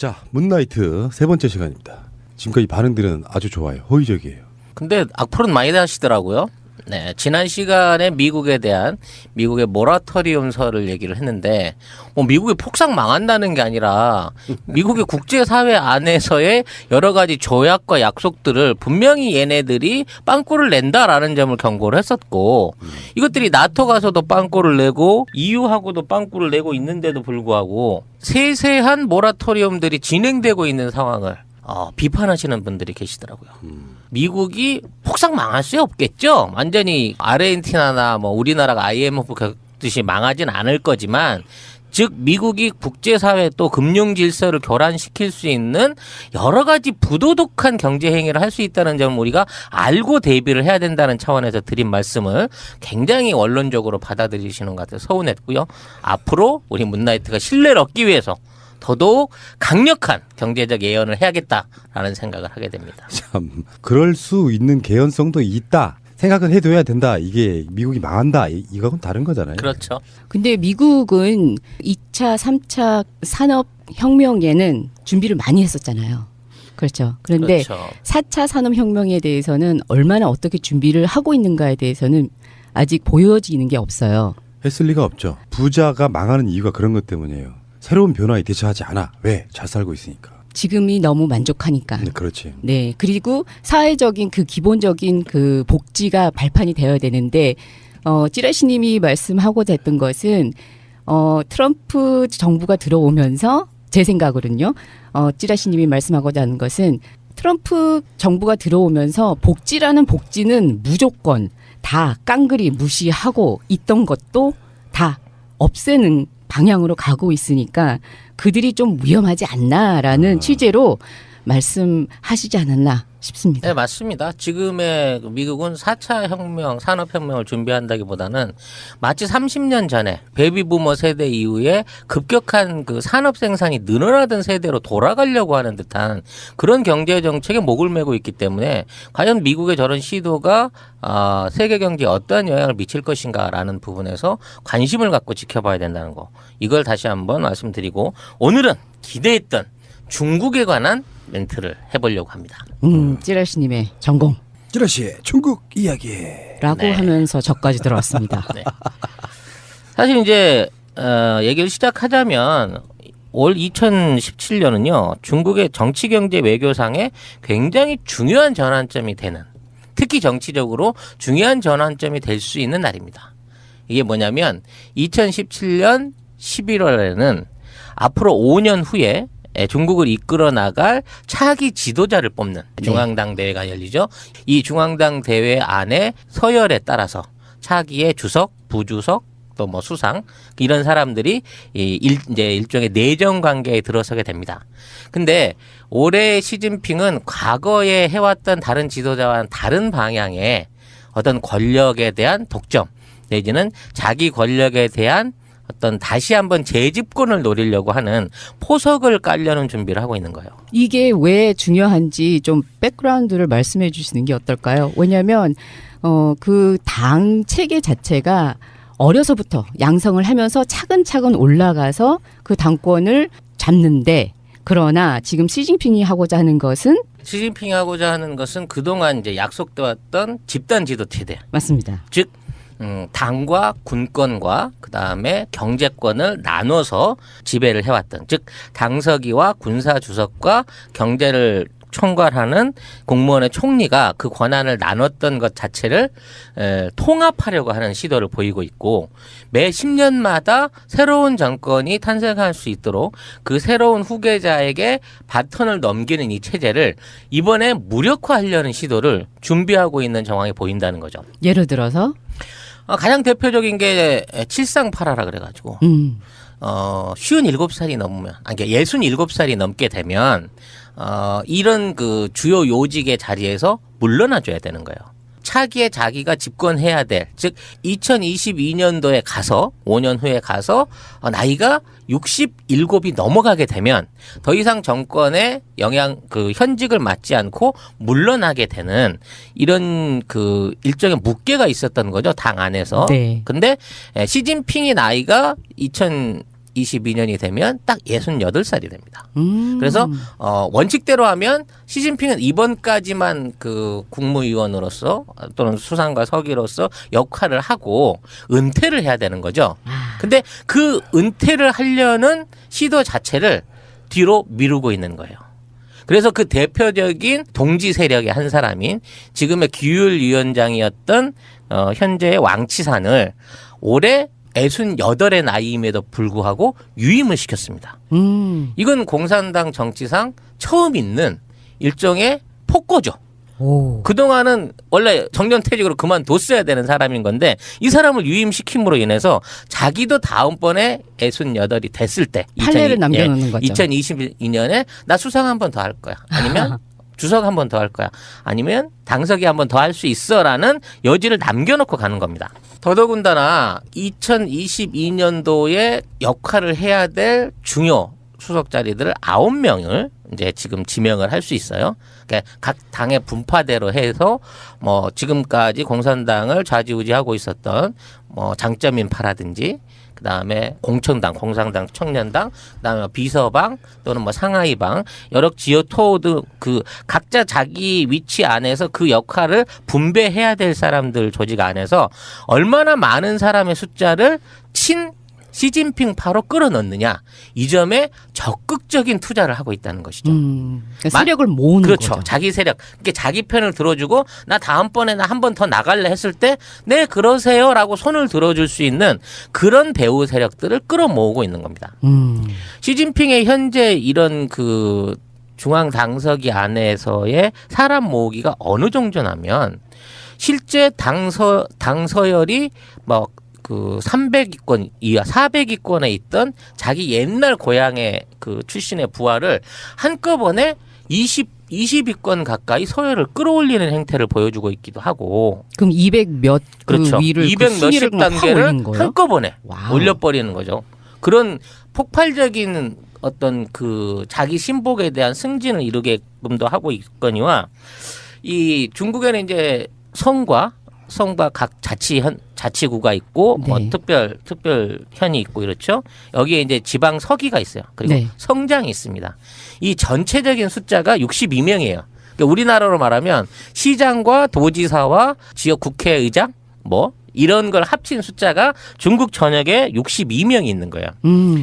자, 문나이트 세 번째 시간입니다. 지금까지 반응들은 아주 좋아요. 호의적이에요. 근데 악플은 많이 나시더라고요. 네, 지난 시간에 미국에 대한 미국의 모라토리움설을 얘기를 했는데 미국이 폭삭 망한다는 게 아니라 미국의 국제사회 안에서의 여러 가지 조약과 약속들을 분명히 얘네들이 빵꾸를 낸다라는 점을 경고를 했었고 이것들이 나토 가서도 빵꾸를 내고 EU하고도 빵꾸를 내고 있는데도 불구하고 세세한 모라토리움들이 진행되고 있는 상황을 비판하시는 분들이 계시더라고요. 미국이 폭삭 망할 수 없겠죠. 완전히 아르헨티나나 우리나라가 IMF 겪듯이 망하진 않을 거지만, 즉 미국이 국제사회 또 금융 질서를 교란시킬 수 있는 여러 가지 부도덕한 경제 행위를 할 수 있다는 점을 우리가 알고 대비를 해야 된다는 차원에서 드린 말씀을 굉장히 원론적으로 받아들이시는 것 같아서 서운했고요. 앞으로 우리 문나이트가 신뢰를 얻기 위해서 더더욱 강력한 경제적 예언을 해야겠다라는 생각을 하게 됩니다. 참, 그럴 수 있는 개연성도 있다. 생각은 해둬야 된다. 이게 미국이 망한다. 이거는 다른 거잖아요. 그렇죠. 근데 미국은 2차, 3차 산업혁명에는 준비를 많이 했었잖아요. 그렇죠. 그런데 그렇죠. 4차 산업혁명에 대해서는 얼마나 어떻게 준비를 하고 있는가에 대해서는 아직 보여지는 게 없어요. 했을 리가 없죠. 부자가 망하는 이유가 그런 것 때문이에요. 새로운 변화에 대처하지 않아. 왜? 잘 살고 있으니까. 지금이 너무 만족하니까. 네, 그렇지. 네. 그리고 사회적인 그 기본적인 그 복지가 발판이 되어야 되는데, 찌라시님이 말씀하고자 했던 것은, 트럼프 정부가 들어오면서 제 생각으로는요, 찌라시님이 말씀하고자 하는 것은 트럼프 정부가 들어오면서 복지라는 복지는 무조건 다 깡그리 무시하고 있던 것도 다 없애는 방향으로 가고 있으니까 그들이 좀 위험하지 않나라는 취재로 말씀하시지 않았나 싶습니다. 네, 맞습니다. 지금의 미국은 4차 혁명, 산업혁명을 준비한다기보다는 마치 30년 전에 베이비부머 세대 이후에 급격한 그 산업 생산이 늘어나던 세대로 돌아가려고 하는 듯한 그런 경제 정책에 목을 메고 있기 때문에 과연 미국의 저런 시도가 세계 경제에 어떠한 영향을 미칠 것인가라는 부분에서 관심을 갖고 지켜봐야 된다는 거. 이걸 다시 한번 말씀드리고 오늘은 기대했던 중국에 관한 멘트를 해보려고 합니다. 찌라시님의 전공. 찌라시의 중국 이야기. 라고 네. 하면서 저까지 들어왔습니다. 네. 사실 이제 얘기를 시작하자면 올 2017년은요. 중국의 정치, 경제, 외교상에 굉장히 중요한 전환점이 되는, 특히 정치적으로 중요한 전환점이 될 수 있는 날입니다. 이게 뭐냐면 2017년 11월에는 앞으로 5년 후에 중국을 이끌어 나갈 차기 지도자를 뽑는 중앙당 대회가 열리죠. 이 중앙당 대회 안에 서열에 따라서 차기의 주석, 부주석, 또 수상 이런 사람들이 이제 일종의 내정 관계에 들어서게 됩니다. 근데 올해 시진핑은 과거에 해왔던 다른 지도자와는 다른 방향의 어떤 권력에 대한 독점 내지는 자기 권력에 대한 어떤 다시 한번 재집권을 노리려고 하는 포석을 깔려는 준비를 하고 있는 거예요. 이게 왜 중요한지 좀 백그라운드를 말씀해 주시는 게 어떨까요? 왜냐하면 그 당 체계 자체가 어려서부터 양성을 하면서 차근차근 올라가서 그 당권을 잡는데, 그러나 지금 시진핑이 하고자 하는 것은 시진핑이 하고자 하는 것은 그동안 이제 약속돼 왔던 집단 지도 체제. 맞습니다. 즉 당과 군권과 그다음에 경제권을 나눠서 지배를 해왔던, 즉 당서기와 군사주석과 경제를 총괄하는 공무원의 총리가 그 권한을 나눴던 것 자체를 통합하려고 하는 시도를 보이고 있고, 매 10년마다 새로운 정권이 탄생할 수 있도록 그 새로운 후계자에게 바톤을 넘기는 이 체제를 이번에 무력화하려는 시도를 준비하고 있는 정황이 보인다는 거죠. 예를 들어서 가장 대표적인 게 칠상팔아라 그래가지고 57살이 넘으면, 그러니까 67살이 넘게 되면 이런 그 주요 요직의 자리에서 물러나줘야 되는 거예요. 차기에 자기가 집권해야 될, 즉 2022년도에 가서 5년 후에 가서 나이가 67이 넘어가게 되면 더 이상 정권의 그 현직을 맡지 않고 물러나게 되는 이런 그 일종의 묵계가 있었던 거죠, 당 안에서. 네. 근데 시진핑의 나이가 2022년이 되면 딱 68살이 됩니다. 그래서 원칙대로 하면 시진핑은 이번까지만 그 국무위원으로서 또는 수상과 서기로서 역할을 하고 은퇴를 해야 되는 거죠. 근데 그 은퇴를 하려는 시도 자체를 뒤로 미루고 있는 거예요. 그래서 그 대표적인 동지 세력의 한 사람인 지금의 규율위원장이었던 현재의 왕치산을 올해 68의 나이임에도 불구하고 유임을 시켰습니다. 이건 공산당 정치상 처음 있는 일종의 폭거죠. 오. 그동안은 원래 정년퇴직으로 그만뒀어야 되는 사람인 건데 이 사람을 유임시킴으로 인해서 자기도 다음번에 68이 됐을 때 판례를 남겨놓는 거죠. 2022년에 나 수상 한 번 더 할 거야. 아니면 주석 한 번 더 할 거야. 아니면 당석이 한 번 더 할 수 있어라는 여지를 남겨놓고 가는 겁니다. 더더군다나 2022년도에 역할을 해야 될 중요 수석 자리들을 9명을 이제 지금 지명을 할 수 있어요. 그러니까 각 당의 분파대로 해서 뭐 지금까지 공산당을 좌지우지하고 있었던 뭐 장점인파라든지 그다음에 공천당, 공산당, 청년당, 그다음에 비서방 또는 뭐 상하이방 여러 지역토 등 그 각자 자기 위치 안에서 그 역할을 분배해야 될 사람들 조직 안에서 얼마나 많은 사람의 숫자를 시진핑파로 끌어넣느냐 이 점에 적극적인 투자를 하고 있다는 것이죠. 그러니까 세력을 모으는 그렇죠. 거죠. 자기 세력. 그러니까 자기 편을 들어주고 나 다음번에 나 한 번 더 나갈래 했을 때 네 그러세요라고 손을 들어줄 수 있는 그런 배후 세력들을 끌어모으고 있는 겁니다. 시진핑의 현재 이런 그 중앙 당서기 안에서의 사람 모으기가 어느 정도냐면 실제 당서열이 뭐 그 300위권 이하 400위권에 있던 자기 옛날 고향의 그 출신의 부하를 한꺼번에 20위권 가까이 서열을 끌어올리는 행태를 보여주고 있기도 하고. 그럼 200몇 그렇죠. 그 위를 200 몇십 단계를 거예요? 한꺼번에 와우. 올려버리는 거죠. 그런 폭발적인 어떤 그 자기 신복에 대한 승진을 이루게끔도 하고 있거니와 이 중국에는 이제 성과 각 자치구가 있고 네. 뭐 특별현이 있고 이렇죠. 여기에 이제 지방 서기가 있어요. 그리고 네. 성장이 있습니다. 이 전체적인 숫자가 62명이에요. 그러니까 우리나라로 말하면 시장과 도지사와 지역 국회의장 뭐 이런 걸 합친 숫자가 중국 전역에 62명이 있는 거예요.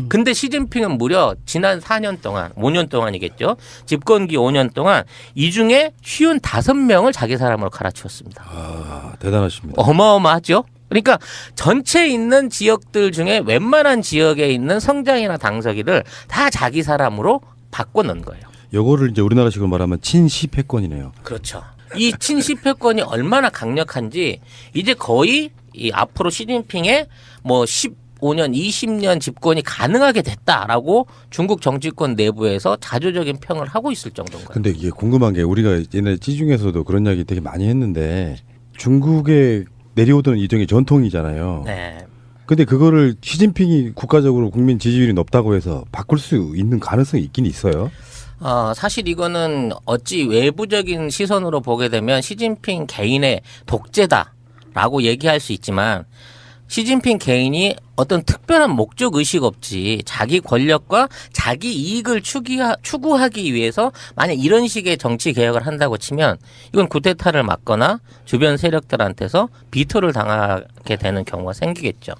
근데 시진핑은 무려 지난 4년 동안, 5년 동안이겠죠. 집권기 5년 동안 이 중에 55명을 자기 사람으로 갈아치웠습니다. 아, 대단하십니다. 어마어마하죠. 그러니까 전체 있는 지역들 중에 웬만한 지역에 있는 성장이나 당서기를 다 자기 사람으로 바꿔놓은 거예요. 요거를 이제 우리나라식으로 말하면 친시 패권이네요. 그렇죠. 이 친시패권이 얼마나 강력한지 이제 거의 이 앞으로 시진핑의 뭐 15년, 20년 집권이 가능하게 됐다라고 중국 정치권 내부에서 자조적인 평을 하고 있을 정도인 거예요. 근데 이게 궁금한 게 우리가 옛날에 찌중에서도 그런 이야기 되게 많이 했는데 중국에 내려오던 이정의 전통이잖아요. 네. 근데 그거를 시진핑이 국가적으로 국민 지지율이 높다고 해서 바꿀 수 있는 가능성이 있긴 있어요. 사실 이거는 어찌 외부적인 시선으로 보게 되면 시진핑 개인의 독재다라고 얘기할 수 있지만 시진핑 개인이 어떤 특별한 목적 의식 없이 자기 권력과 자기 이익을 추구하기 위해서 만약 이런 식의 정치 개혁을 한다고 치면 이건 쿠데타를 막거나 주변 세력들한테서 비토를 당하게 되는 경우가 생기겠죠.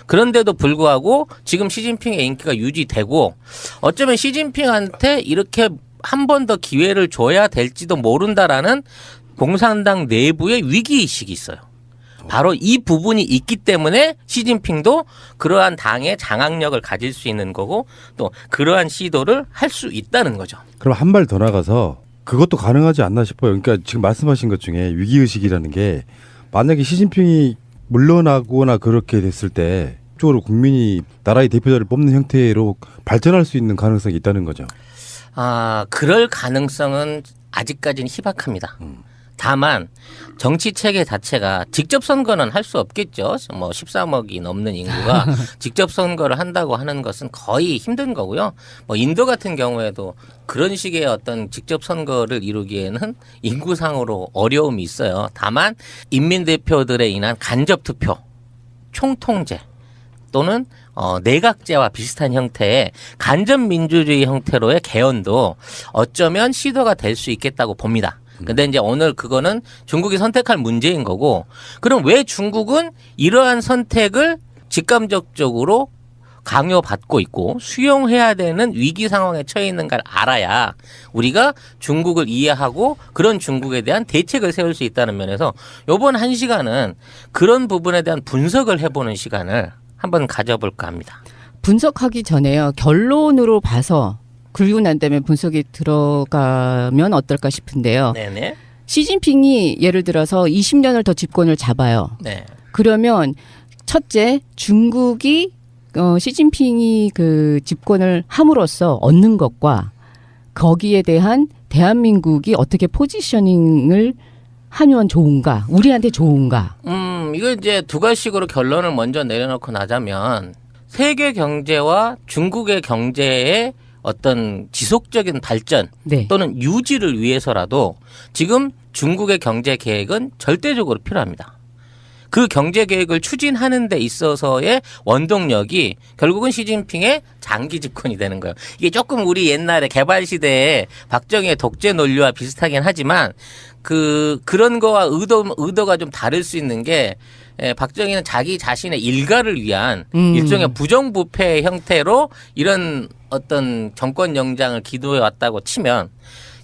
그런데도 불구하고 지금 시진핑의 인기가 유지되고 어쩌면 시진핑한테 이렇게 한 번 더 기회를 줘야 될지도 모른다라는 공산당 내부의 위기의식이 있어요. 바로 이 부분이 있기 때문에 시진핑도 그러한 당의 장악력을 가질 수 있는 거고 또 그러한 시도를 할 수 있다는 거죠. 그럼 한 발 더 나가서 그것도 가능하지 않나 싶어요. 그러니까 지금 말씀하신 것 중에 위기의식이라는 게 만약에 시진핑이 물러나거나 그렇게 됐을 때 쪽으로 국민이 나라의 대표자를 뽑는 형태로 발전할 수 있는 가능성이 있다는 거죠. 그럴 가능성은 아직까지는 희박합니다. 다만 정치 체계 자체가 직접 선거는 할 수 없겠죠. 뭐 13억이 넘는 인구가 직접 선거를 한다고 하는 것은 거의 힘든 거고요. 뭐 인도 같은 경우에도 그런 식의 어떤 직접 선거를 이루기에는 인구상으로 어려움이 있어요. 다만 인민 대표들에 인한 간접 투표, 총통제 또는 내각제와 비슷한 형태의 간접민주주의 형태로의 개헌도 어쩌면 시도가 될 수 있겠다고 봅니다. 근데 이제 오늘 그거는 중국이 선택할 문제인 거고, 그럼 왜 중국은 이러한 선택을 직감적으로 강요받고 있고 수용해야 되는 위기 상황에 처해 있는가를 알아야 우리가 중국을 이해하고 그런 중국에 대한 대책을 세울 수 있다는 면에서 이번 1시간은 그런 부분에 대한 분석을 해보는 시간을 한번 가져볼까 합니다. 분석하기 전에요. 결론으로 봐서 그리고 난 다음에 분석이 들어가면 어떨까 싶은데요. 네네. 시진핑이 예를 들어서 20년을 더 집권을 잡아요. 네. 그러면 첫째, 중국이 시진핑이 그 집권을 함으로써 얻는 것과 거기에 대한 대한민국이 어떻게 포지셔닝을 하면 좋은가, 우리한테 좋은가. 이거 이제 두 가지식으로 결론을 먼저 내려놓고 나자면 세계 경제와 중국의 경제의 어떤 지속적인 발전 네. 또는 유지를 위해서라도 지금 중국의 경제 계획은 절대적으로 필요합니다. 그 경제 계획을 추진하는 데 있어서의 원동력이 결국은 시진핑의 장기 집권이 되는 거예요. 이게 조금 우리 옛날에 개발 시대에 박정희의 독재 논리와 비슷하긴 하지만 그런 거와 의도가 좀 다를 수 있는 게 박정희는 자기 자신의 일가를 위한 일종의 부정부패 형태로 이런 어떤 정권 영장을 기도해 왔다고 치면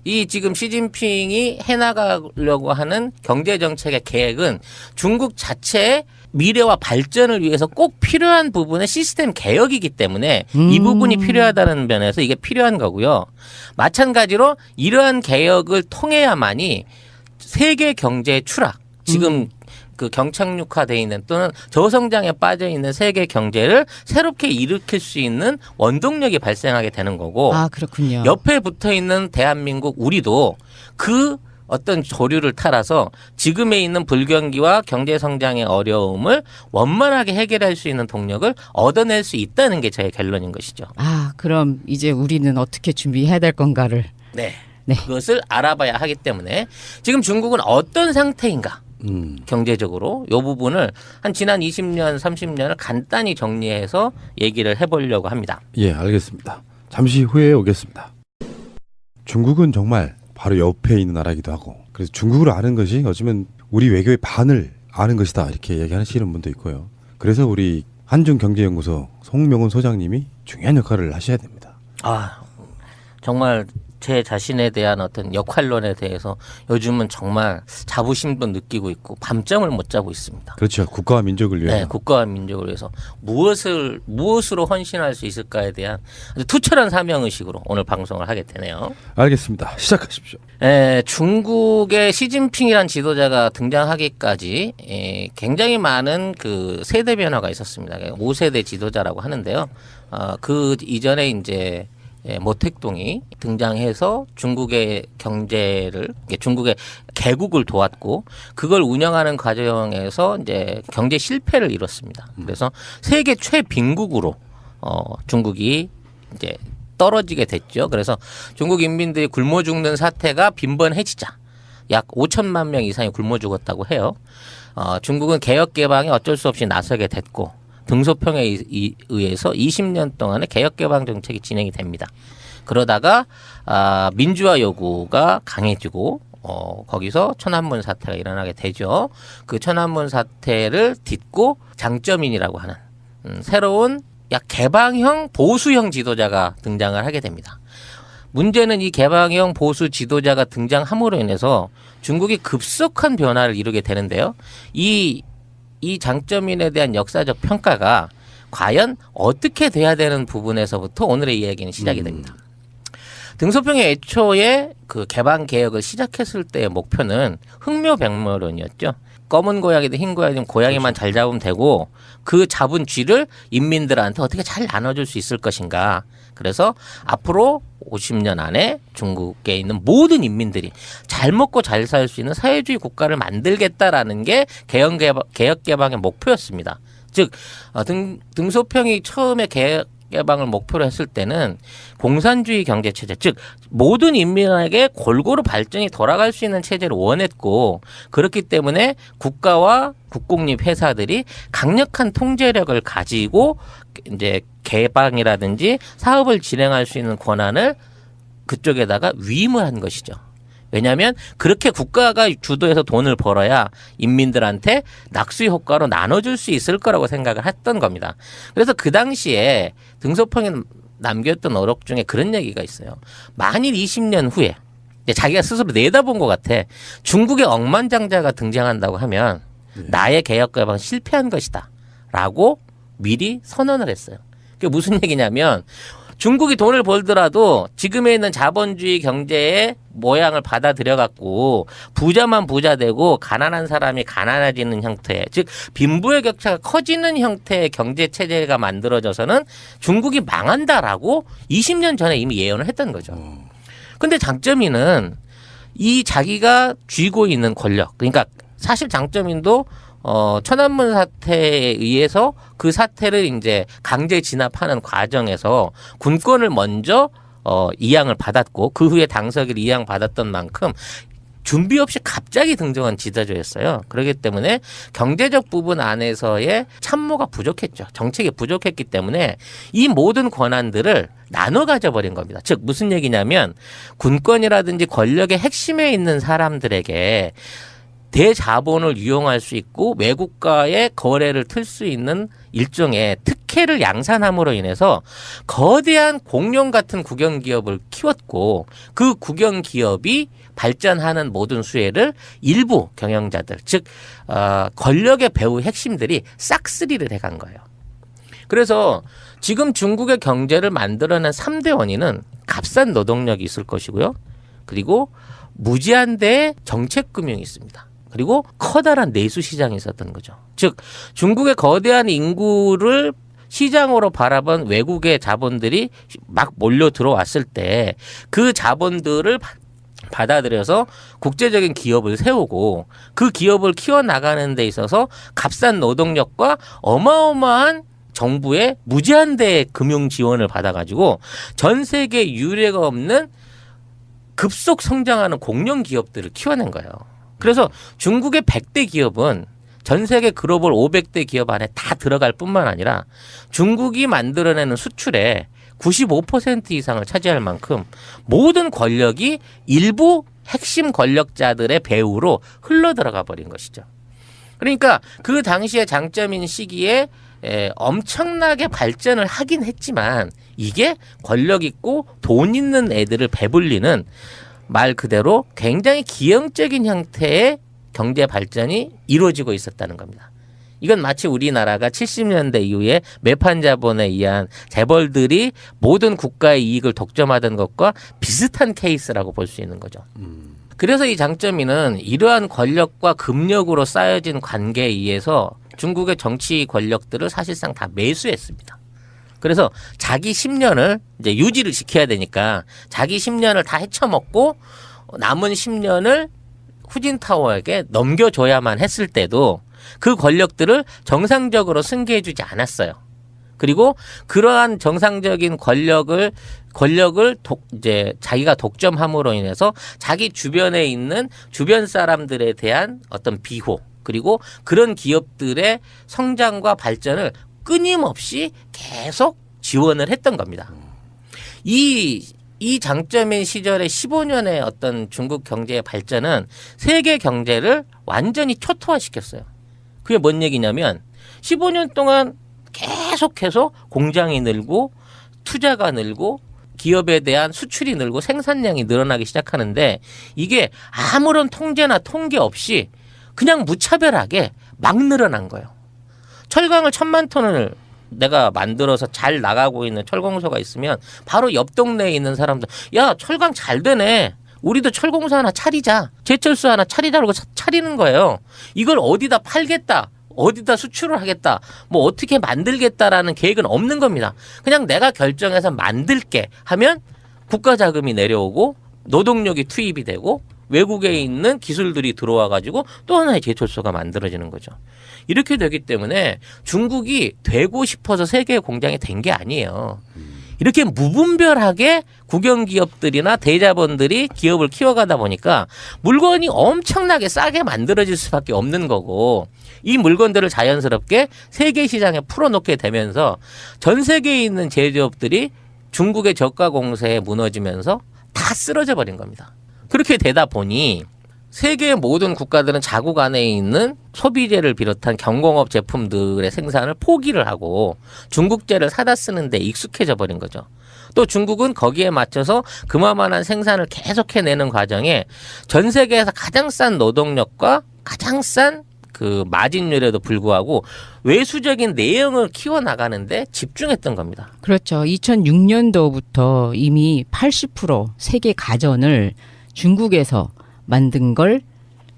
이 지금 시진핑이 해나가려고 하는 경제정책의 계획은 중국 자체의 미래와 발전을 위해서 꼭 필요한 부분의 시스템 개혁이기 때문에 이 부분이 필요하다는 면에서 이게 필요한 거고요. 마찬가지로 이러한 개혁을 통해야만이 세계 경제의 추락, 지금 그 경착륙화돼 있는 또는 저성장에 빠져 있는 세계 경제를 새롭게 일으킬 수 있는 원동력이 발생하게 되는 거고. 아, 그렇군요. 옆에 붙어 있는 대한민국 우리도 그 어떤 조류를 따라서 지금에 있는 불경기와 경제 성장의 어려움을 원만하게 해결할 수 있는 동력을 얻어낼 수 있다는 게 저의 결론인 것이죠. 아, 그럼 이제 우리는 어떻게 준비해야 될 건가를. 네. 네. 그것을 알아봐야 하기 때문에 지금 중국은 어떤 상태인가? 경제적으로 이 부분을 한 지난 20년, 30년을 간단히 정리해서 얘기를 해보려고 합니다. 예, 알겠습니다. 잠시 후에 오겠습니다. 중국은 정말 바로 옆에 있는 나라이기도 하고, 그래서 중국을 아는 것이 어쩌면 우리 외교의 반을 아는 것이다 이렇게 얘기하시는 분도 있고요. 그래서 우리 한중경제연구소 송명훈 소장님이 중요한 역할을 하셔야 됩니다. 아, 정말 제 자신에 대한 어떤 역할론에 대해서 요즘은 정말 자부심도 느끼고 있고 밤잠을 못 자고 있습니다. 그렇죠. 국가와 민족을 위해서. 네, 국가와 민족을 위해서 무엇으로 헌신할 수 있을까에 대한 아주 투철한 사명의식으로 오늘 방송을 하게 되네요. 알겠습니다. 시작하십시오. 중국의 시진핑이란 지도자가 등장하기까지 굉장히 많은 그 세대 변화가 있었습니다. 5세대 지도자라고 하는데요. 그 이전에 이제 모택동이 등장해서 중국의 경제를, 중국의 개국을 도왔고 그걸 운영하는 과정에서 이제 경제 실패를 이뤘습니다. 그래서 세계 최빈국으로 중국이 이제 떨어지게 됐죠. 그래서 중국 인민들이 굶어 죽는 사태가 빈번해지자 약 5천만 명 이상이 굶어 죽었다고 해요. 중국은 개혁 개방에 어쩔 수 없이 나서게 됐고 등소평에 의해서 20년 동안의 개혁개방 정책이 진행이 됩니다. 그러다가 민주화 요구가 강해지고 거기서 천안문 사태가 일어나게 되죠. 그 천안문 사태를 딛고 장쩌민이라고 하는 새로운 약 개방형 보수형 지도자가 등장을 하게 됩니다. 문제는 이 개방형 보수 지도자가 등장함으로 인해서 중국이 급속한 변화를 이루게 되는데요. 이 장쩌민에 대한 역사적 평가가 과연 어떻게 돼야 되는 부분에서부터 오늘의 이야기는 시작이 됩니다. 등소평이 애초에 그 개방 개혁을 시작했을 때의 목표는 흥묘백모론이었죠. 검은 고양이든 흰 고양이든 고양이만 잘 잡으면 되고 그 잡은 쥐를 인민들한테 어떻게 잘 나눠줄 수 있을 것인가. 그래서 앞으로 50년 안에 중국에 있는 모든 인민들이 잘 먹고 잘 살 수 있는 사회주의 국가를 만들겠다라는 게 개혁 개방의 목표였습니다. 즉 등소평이 처음에 개방을 목표로 했을 때는 공산주의 경제 체제, 즉 모든 인민에게 골고루 발전이 돌아갈 수 있는 체제를 원했고, 그렇기 때문에 국가와 국공립 회사들이 강력한 통제력을 가지고 이제 개방이라든지 사업을 진행할 수 있는 권한을 그쪽에다가 위임을 한 것이죠. 왜냐하면 그렇게 국가가 주도해서 돈을 벌어야 인민들한테 낙수 효과로 나눠줄 수 있을 거라고 생각을 했던 겁니다. 그래서 그 당시에 등소평에 남겼던 어록 중에 그런 얘기가 있어요. 만일 20년 후에 자기가 스스로 내다본 것 같아. 중국의 억만장자가 등장한다고 하면 나의 개혁 개방은 실패한 것이다 라고 미리 선언을 했어요. 그게 무슨 얘기냐면 중국이 돈을 벌더라도 지금에 있는 자본주의 경제의 모양을 받아들여 갖고 부자만 부자 되고 가난한 사람이 가난해지는 형태, 즉 빈부의 격차가 커지는 형태의 경제 체제가 만들어져서는 중국이 망한다라고 20년 전에 이미 예언을 했던 거죠. 근데 장점인은 이 자기가 쥐고 있는 권력, 그러니까 사실 장점인도 천안문 사태에 의해서 그 사태를 이제 강제 진압하는 과정에서 군권을 먼저 이양을 받았고 그 후에 당서기를 이양받았던 만큼 준비 없이 갑자기 등장한 지도자였어요. 그렇기 때문에 경제적 부분 안에서의 참모가 부족했죠. 정책이 부족했기 때문에 이 모든 권한들을 나눠 가져버린 겁니다. 즉 무슨 얘기냐면 군권이라든지 권력의 핵심에 있는 사람들에게 대자본을 이용할 수 있고 외국과의 거래를 틀 수 있는 일종의 특혜를 양산함으로 인해서 거대한 공룡 같은 국영기업을 키웠고 그 국영기업이 발전하는 모든 수혜를 일부 경영자들, 즉 권력의 배후 핵심들이 싹쓸이를 해간 거예요. 그래서 지금 중국의 경제를 만들어낸 3대 원인은 값싼 노동력이 있을 것이고요. 그리고 무제한 대의 정책금융이 있습니다. 그리고 커다란 내수 시장이 있었던 거죠. 즉 중국의 거대한 인구를 시장으로 바라본 외국의 자본들이 막 몰려 들어왔을 때 그 자본들을 받아들여서 국제적인 기업을 세우고 그 기업을 키워나가는 데 있어서 값싼 노동력과 어마어마한 정부의 무제한대의 금융 지원을 받아가지고 전 세계 유례가 없는 급속 성장하는 공룡 기업들을 키워낸 거예요. 그래서 중국의 100대 기업은 전 세계 글로벌 500대 기업 안에 다 들어갈 뿐만 아니라 중국이 만들어내는 수출의 95% 이상을 차지할 만큼 모든 권력이 일부 핵심 권력자들의 배후로 흘러들어가 버린 것이죠. 그러니까 그 당시의 장점인 시기에 엄청나게 발전을 하긴 했지만 이게 권력 있고 돈 있는 애들을 배불리는 말 그대로 굉장히 기형적인 형태의 경제 발전이 이루어지고 있었다는 겁니다. 이건 마치 우리나라가 70년대 이후에 매판 자본에 의한 재벌들이 모든 국가의 이익을 독점하던 것과 비슷한 케이스라고 볼 수 있는 거죠. 그래서 이 장점인은 이러한 권력과 금력으로 쌓여진 관계에 의해서 중국의 정치 권력들을 사실상 다 매수했습니다. 그래서 자기 10년을 이제 유지를 시켜야 되니까 자기 10년을 다 헤쳐먹고 남은 10년을 후진타오에게 넘겨줘야만 했을 때도 그 권력들을 정상적으로 승계해주지 않았어요. 그리고 그러한 정상적인 권력을 이제 자기가 독점함으로 인해서 자기 주변에 있는 주변 사람들에 대한 어떤 비호, 그리고 그런 기업들의 성장과 발전을 끊임없이 계속 지원을 했던 겁니다. 이 장점인 시절의 15년의 어떤 중국 경제의 발전은 세계 경제를 완전히 초토화시켰어요. 그게 뭔 얘기냐면 15년 동안 계속해서 공장이 늘고 투자가 늘고 기업에 대한 수출이 늘고 생산량이 늘어나기 시작하는데 이게 아무런 통제나 통계 없이 그냥 무차별하게 막 늘어난 거예요. 철강을 1000만 톤을 내가 만들어서 잘 나가고 있는 철공소가 있으면 바로 옆 동네에 있는 사람들, 야, 철강 잘 되네. 우리도 철공소 하나 차리자. 제철소 하나 차리자고 차리는 거예요. 이걸 어디다 팔겠다. 어디다 수출을 하겠다. 뭐 어떻게 만들겠다라는 계획은 없는 겁니다. 그냥 내가 결정해서 만들게 하면 국가 자금이 내려오고 노동력이 투입이 되고 외국에 있는 기술들이 들어와 가지고 또 하나의 제철소가 만들어지는 거죠. 이렇게 되기 때문에 중국이 되고 싶어서 세계 공장이 된 게 아니에요. 이렇게 무분별하게 국영 기업들이나 대자본들이 기업을 키워가다 보니까 물건이 엄청나게 싸게 만들어질 수밖에 없는 거고, 이 물건들을 자연스럽게 세계 시장에 풀어놓게 되면서 전 세계에 있는 제조업들이 중국의 저가 공세에 무너지면서 다 쓰러져 버린 겁니다. 그렇게 되다 보니 세계의 모든 국가들은 자국 안에 있는 소비재를 비롯한 경공업 제품들의 생산을 포기를 하고 중국제를 사다 쓰는데 익숙해져 버린 거죠. 또 중국은 거기에 맞춰서 그만한 생산을 계속해내는 과정에 전 세계에서 가장 싼 노동력과 가장 싼 그 마진율에도 불구하고 외수적인 내형을 키워나가는데 집중했던 겁니다. 그렇죠. 2006년도부터 이미 80% 세계 가전을 중국에서 만든 걸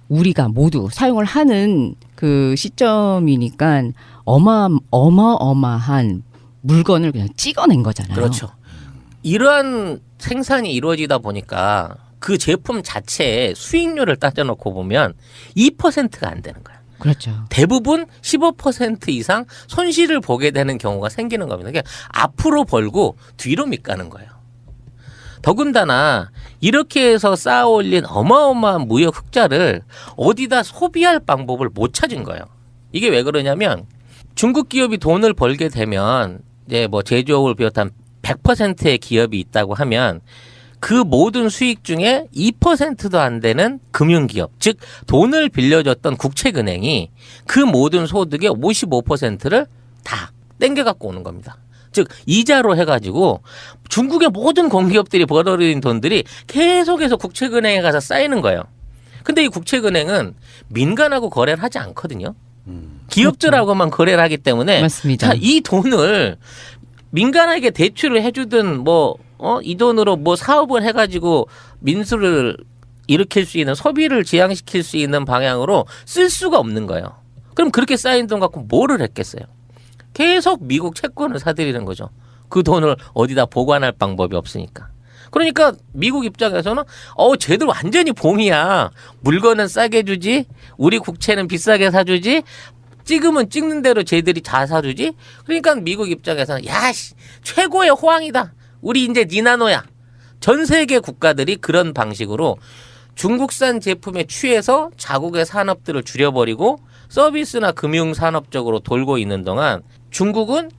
우리가 모두 사용을 하는 그 시점이니까 어마어마한 물건을 그냥 찍어낸 거잖아요. 그렇죠. 이러한 생산이 이루어지다 보니까 그 제품 자체의 수익률을 따져놓고 보면 2%가 안 되는 거예요. 그렇죠. 대부분 15% 이상 손실을 보게 되는 경우가 생기는 겁니다. 그러니까 앞으로 벌고 뒤로 밑가는 거예요. 더군다나 이렇게 해서 쌓아올린 어마어마한 무역 흑자를 어디다 소비할 방법을 못 찾은 거예요. 이게 왜 그러냐면 중국 기업이 돈을 벌게 되면 이제 뭐 제조업을 비롯한 100%의 기업이 있다고 하면 그 모든 수익 중에 2%도 안 되는 금융기업, 즉 돈을 빌려줬던 국책은행이 그 모든 소득의 55%를 다 땡겨갖고 오는 겁니다. 즉 이자로 해가지고 중국의 모든 공기업들이 벌어들인 돈들이 계속해서 국책은행에 가서 쌓이는 거예요. 근데 이 국책은행은 민간하고 거래를 하지 않거든요. 기업들하고만 거래를 하기 때문에 맞습니다. 자, 이 돈을 민간에게 대출을 해주든 이 돈으로 뭐 사업을 해가지고 민수를 일으킬 수 있는, 소비를 지향시킬 수 있는 방향으로 쓸 수가 없는 거예요. 그럼 그렇게 쌓인 돈 갖고 뭐를 했겠어요? 계속 미국 채권을 사들이는 거죠. 그 돈을 어디다 보관할 방법이 없으니까. 그러니까 미국 입장에서는 쟤들 완전히 봉이야. 물건은 싸게 주지, 우리 국채는 비싸게 사주지, 찍으면 찍는 대로 쟤들이 다 사주지. 그러니까 미국 입장에서는 최고의 호황이다. 우리 이제 니나노야. 전 세계 국가들이 그런 방식으로 중국산 제품에 취해서 자국의 산업들을 줄여버리고 서비스나 금융산업 쪽으로 돌고 있는 동안 중국은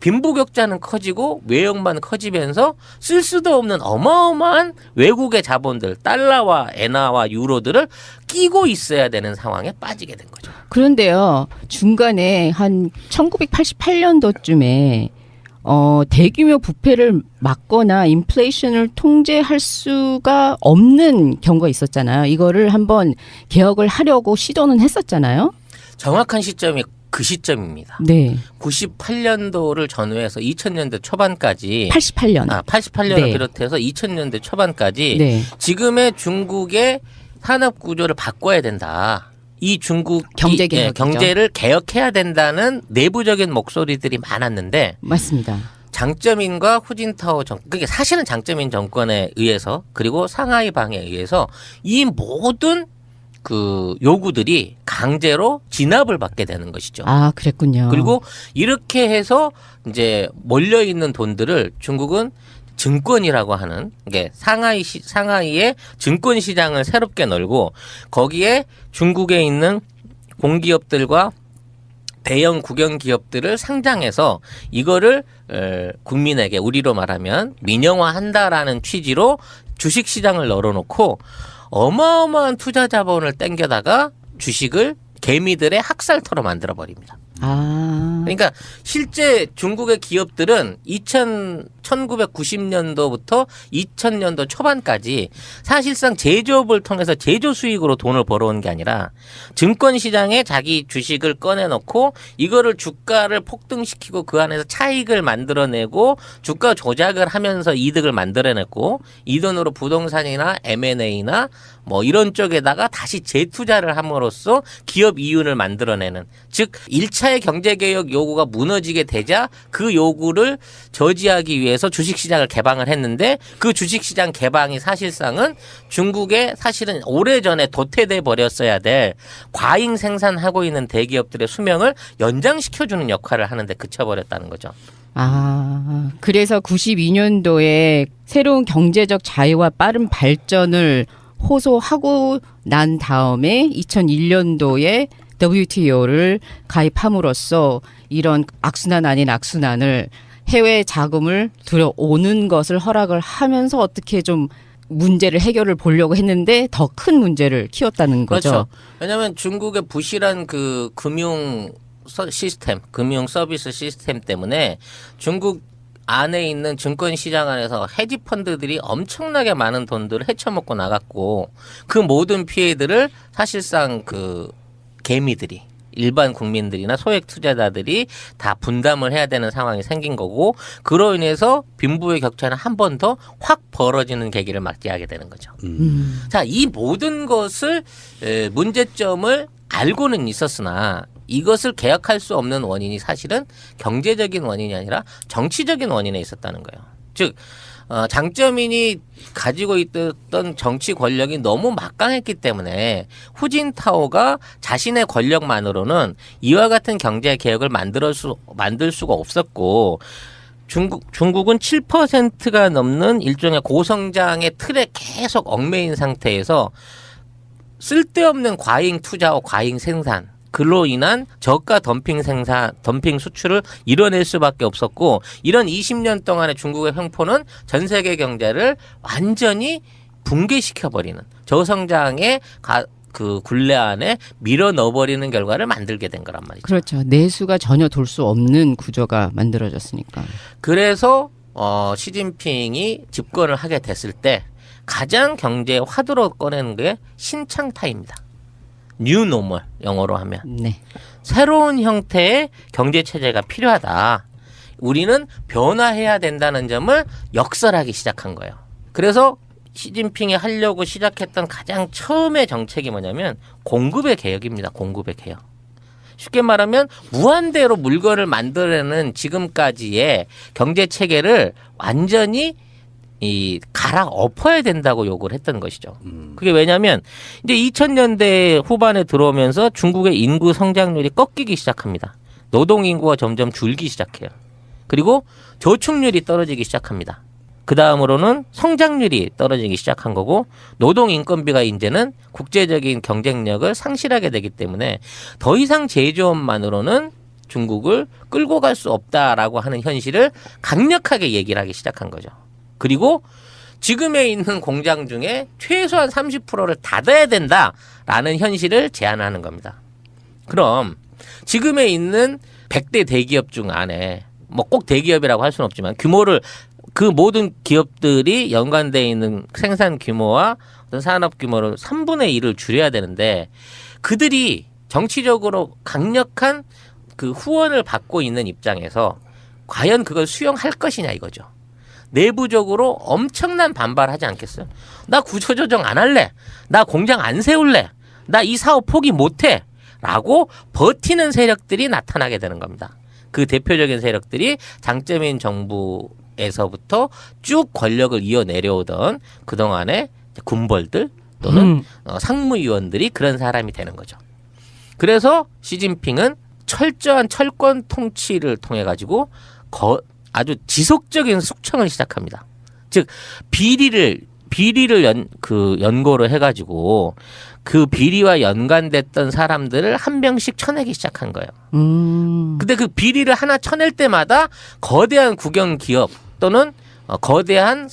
빈부격차는 커지고 외형만 커지면서 쓸 수도 없는 어마어마한 외국의 자본들, 달러와 엔화와 유로들을 끼고 있어야 되는 상황에 빠지게 된 거죠. 그런데요, 중간에 한 1988년도쯤에 대규모 부패를 막거나 인플레이션을 통제할 수가 없는 경우가 있었잖아요. 이거를 한번 개혁을 하려고 시도는 했었잖아요. 정확한 시점이 그 시점입니다. 네. 98년도를 전후해서 2000년대 초반까지 88년. 88년을 네. 비롯해서 2000년대 초반까지 네. 지금의 중국의 산업 구조를 바꿔야 된다. 이 중국 경제 개혁이죠. 경제를 개혁해야 된다는 내부적인 목소리들이 많았는데 맞습니다. 장쩌민과 후진타오 그게 사실은 장쩌민 정권에 의해서 그리고 상하이 방에 의해서 이 모든 그 요구들이 강제로 진압을 받게 되는 것이죠. 아, 그랬군요. 그리고 이렇게 해서 이제 몰려 있는 돈들을 중국은 증권이라고 하는 게 상하이의 증권 시장을 새롭게 널고 거기에 중국에 있는 공기업들과 대형 국영 기업들을 상장해서 이거를 국민에게 우리로 말하면 민영화한다라는 취지로 주식 시장을 널어놓고 어마어마한 투자 자본을 땡겨다가 주식을 개미들의 학살터로 만들어 버립니다. 아. 그러니까 실제 중국의 기업들은 1990년도부터 2000년도 초반까지 사실상 제조업을 통해서 제조 수익으로 돈을 벌어온 게 아니라 증권 시장에 자기 주식을 꺼내놓고 이거를 주가를 폭등시키고 그 안에서 차익을 만들어내고 주가 조작을 하면서 이득을 만들어냈고 이 돈으로 부동산이나 M&A나 뭐 이런 쪽에다가 다시 재투자를 함으로써 기업 이윤을 만들어내는, 즉 1차의 경제개혁 요구가 무너지게 되자 그 요구를 저지하기 위해 위해서 주식시장을 개방을 했는데 그 주식시장 개방이 사실상은 중국에 사실은 오래전에 도태돼 버렸어야 될 과잉 생산하고 있는 대기업들의 수명을 연장시켜주는 역할을 하는데 그쳐버렸다는 거죠. 아, 그래서 92년도에 새로운 경제적 자유와 빠른 발전을 호소하고 난 다음에 2001년도에 WTO를 가입함으로써 이런 악순환 아닌 악순환을 해외 자금을 들여오는 것을 허락을 하면서 어떻게 좀 문제를 해결을 보려고 했는데 더 큰 문제를 키웠다는 거죠. 그렇죠. 왜냐하면 중국의 부실한 그 금융 시스템, 금융 서비스 시스템 때문에 중국 안에 있는 증권 시장 안에서 헤지 펀드들이 엄청나게 많은 돈들을 헤쳐먹고 나갔고 그 모든 피해들을 사실상 그 개미들이 일반 국민들이나 소액 투자자들이 다 분담을 해야 되는 상황이 생긴 거고 그로 인해서 빈부의 격차는 한 번 더 확 벌어지는 계기를 맞이하게 되는 거죠. 자, 이 모든 것을 문제점을 알고는 있었으나 이것을 개혁할 수 없는 원인이 사실은 경제적인 원인이 아니라 정치적인 원인에 있었다는 거예요. 즉 장쩌민이 가지고 있던 정치 권력이 너무 막강했기 때문에 후진타오가 자신의 권력만으로는 이와 같은 경제 개혁을 만들 수가 없었고 중국은 7%가 넘는 일종의 고성장의 틀에 계속 얽매인 상태에서 쓸데없는 과잉 투자와 과잉 생산 그로 인한 저가 덤핑 수출을 이뤄낼 수밖에 없었고 이런 20년 동안의 중국의 횡포는 전 세계 경제를 완전히 붕괴시켜버리는 저성장의 그 굴레 안에 밀어 넣어버리는 결과를 만들게 된 거란 말이죠. 그렇죠. 내수가 전혀 돌 수 없는 구조가 만들어졌으니까. 그래서 시진핑이 집권을 하게 됐을 때 가장 경제의 화두로 꺼내는 게 신창타입니다. 뉴 노멀 영어로 하면 네. 새로운 형태의 경제 체제가 필요하다. 우리는 변화해야 된다는 점을 역설하기 시작한 거예요. 그래서 시진핑이 하려고 시작했던 가장 처음의 정책이 뭐냐면 공급의 개혁입니다. 공급의 개혁. 쉽게 말하면 무한대로 물건을 만들어내는 지금까지의 경제 체계를 완전히 갈아 엎어야 된다고 요구를 했던 것이죠. 그게 왜냐하면 이제 2000년대 후반에 들어오면서 중국의 인구 성장률이 꺾이기 시작합니다. 노동 인구가 점점 줄기 시작해요. 그리고 저축률이 떨어지기 시작합니다. 그 다음으로는 성장률이 떨어지기 시작한 거고 노동 인건비가 이제는 국제적인 경쟁력을 상실하게 되기 때문에 더 이상 제조업만으로는 중국을 끌고 갈 수 없다라고 하는 현실을 강력하게 얘기를 하기 시작한 거죠. 그리고 지금에 있는 공장 중에 최소한 30%를 닫아야 된다라는 현실을 제안하는 겁니다. 그럼 지금에 있는 100대 대기업 중 안에 뭐 꼭 대기업이라고 할 수는 없지만 규모를 그 모든 기업들이 연관되어 있는 생산 규모와 어떤 산업 규모를 3분의 1을 줄여야 되는데 그들이 정치적으로 강력한 그 후원을 받고 있는 입장에서 과연 그걸 수용할 것이냐 이거죠. 내부적으로 엄청난 반발하지 않겠어요? 나 구조조정 안 할래. 나 공장 안 세울래. 나 이 사업 포기 못해. 라고 버티는 세력들이 나타나게 되는 겁니다. 그 대표적인 세력들이 장쩌민 정부에서부터 쭉 권력을 이어내려오던 그동안의 군벌들 또는 상무위원들이 그런 사람이 되는 거죠. 그래서 시진핑은 철저한 철권 통치를 통해 가지고 아주 지속적인 숙청을 시작합니다. 즉 비리를 연고로 해가지고 그 비리와 연관됐던 사람들을 한 명씩 쳐내기 시작한 거예요. 근데 그 비리를 하나 쳐낼 때마다 거대한 국영 기업 또는 거대한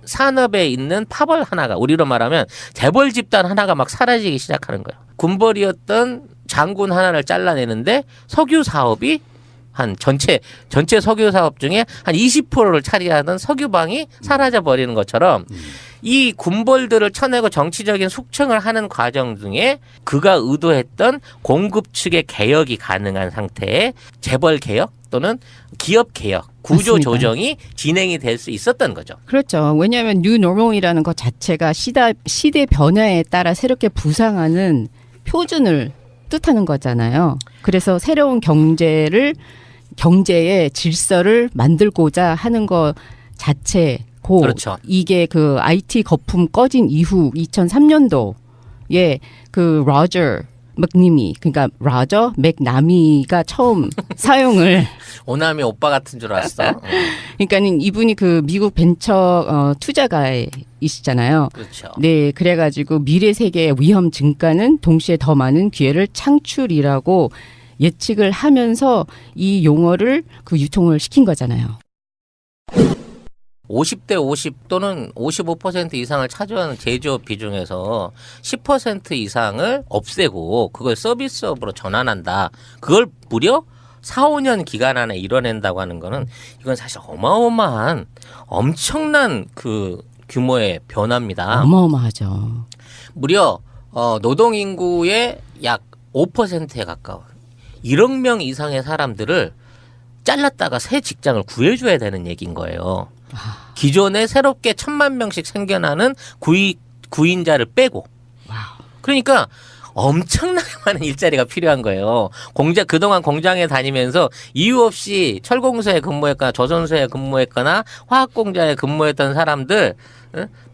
산업에 있는 파벌 하나가 우리로 말하면 재벌 집단 하나가 막 사라지기 시작하는 거예요. 군벌이었던 장군 하나를 잘라내는데 석유 사업이 한 전체 석유 사업 중에 한 20%를 차지하던 석유방이 사라져 버리는 것처럼 이 군벌들을 쳐내고 정치적인 숙청을 하는 과정 중에 그가 의도했던 공급 측의 개혁이 가능한 상태의 재벌 개혁 또는 기업 개혁, 구조 맞습니다. 조정이 진행이 될 수 있었던 거죠. 그렇죠. 왜냐하면 뉴 노멀이라는 것 자체가 시대 변화에 따라 새롭게 부상하는 표준을 뜻하는 거잖아요. 그래서 새로운 경제의 질서를 만들고자 하는 것 자체고 그렇죠. 이게 그 IT 거품 꺼진 이후 2003년도에 그 로저 맥님이 그러니까 로저 맥나미가 처음 사용을 오남이 오빠 같은 줄 알았어. 그러니까는 이분이 그 미국 벤처 투자가이시잖아요. 그렇죠. 네, 그래가지고 미래 세계의 위험 증가는 동시에 더 많은 기회를 창출이라고 예측을 하면서 이 용어를 그 유통을 시킨 거잖아요. 50대 50 또는 55% 이상을 차지하는 제조업 비중에서 10% 이상을 없애고 그걸 서비스업으로 전환한다. 그걸 무려 4, 5년 기간 안에 이뤄낸다고 하는 거는 이건 사실 어마어마한 엄청난 그 규모의 변화입니다. 어마어마하죠. 무려 노동 인구의 약 5%에 가까운 1억 명 이상의 사람들을 잘랐다가 새 직장을 구해줘야 되는 얘기인 거예요. 기존에 새롭게 1,000만 명씩 생겨나는 구인자를 빼고. 그러니까 엄청나게 많은 일자리가 필요한 거예요. 그동안 공장에 다니면서 이유 없이 철공소에 근무했거나 조선소에 근무했거나 화학공장에 근무했던 사람들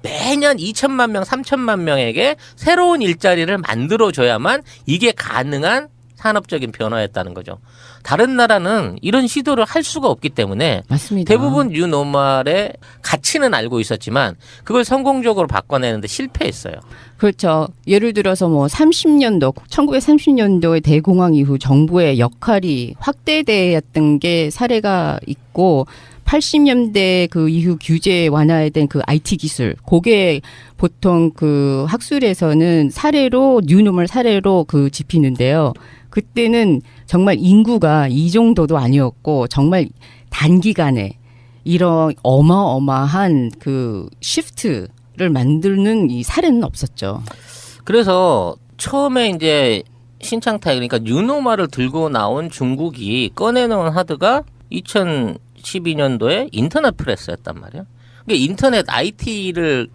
매년 2천만 명, 3천만 명에게 새로운 일자리를 만들어줘야만 이게 가능한 산업적인 변화였다는 거죠. 다른 나라는 이런 시도를 할 수가 없기 때문에 맞습니다. 대부분 뉴노멀의 가치는 알고 있었지만 그걸 성공적으로 바꿔내는데 실패했어요. 그렇죠. 예를 들어서 뭐 1930년도의 대공황 이후 정부의 역할이 확대되었던 게 사례가 있고 80년대 그 이후 규제 완화된 그 IT 기술, 그게 보통 그 학술에서는 사례로 뉴노멀 사례로 그 짚이는데요. 그때는 정말 인구가 이 정도도 아니었고 정말 단기간에 이런 어마어마한 그 시프트를 만드는 이 사례는 없었죠. 그래서 처음에 이제 신창타이 그러니까 뉴노멀을 들고 나온 중국이 꺼내놓은 하드가 2012년도에 인터넷 프레스였단 말이야. 그러니까 인터넷 IT를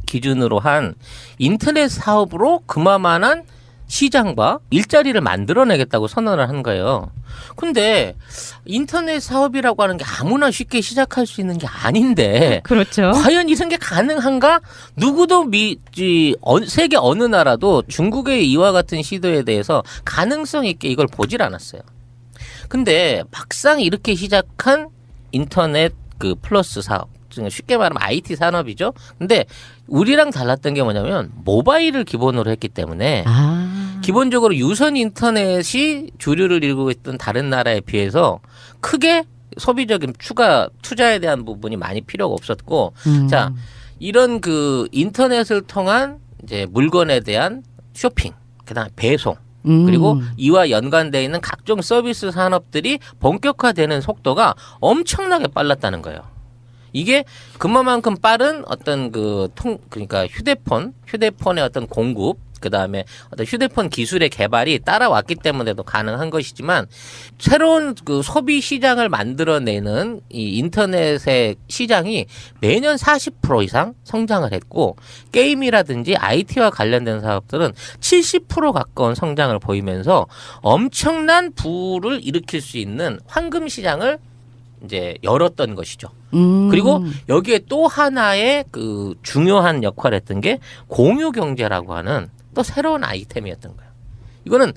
기준으로 한 인터넷 사업으로 그만한 시장과 일자리를 만들어내겠다고 선언을 한 거예요. 근데 인터넷 사업이라고 하는 게 아무나 쉽게 시작할 수 있는 게 아닌데 그렇죠. 과연 이런 게 가능한가? 누구도 세계 어느 나라도 중국의 이와 같은 시도에 대해서 가능성 있게 이걸 보질 않았어요. 근데 막상 이렇게 시작한 인터넷 그 플러스 사업, 쉽게 말하면 IT 산업이죠. 근데 우리랑 달랐던 게 뭐냐면 모바일을 기본으로 했기 때문에 기본적으로 유선 인터넷이 주류를 이루고 있던 다른 나라에 비해서 크게 소비적인 추가 투자에 대한 부분이 많이 필요가 없었고, 자, 이런 그 인터넷을 통한 이제 물건에 대한 쇼핑, 그다음에 배송, 그리고 이와 연관되어 있는 각종 서비스 산업들이 본격화되는 속도가 엄청나게 빨랐다는 거예요. 이게 그만큼 빠른 어떤 그러니까 휴대폰의 어떤 공급, 그 다음에 어떤 휴대폰 기술의 개발이 따라왔기 때문에도 가능한 것이지만 새로운 그 소비 시장을 만들어내는 이 인터넷의 시장이 매년 40% 이상 성장을 했고 게임이라든지 IT와 관련된 사업들은 70% 가까운 성장을 보이면서 엄청난 부를 일으킬 수 있는 황금 시장을 이제 열었던 것이죠. 그리고 여기에 또 하나의 그 중요한 역할을 했던 게 공유 경제라고 하는 또 새로운 아이템이었던 거예요. 이거는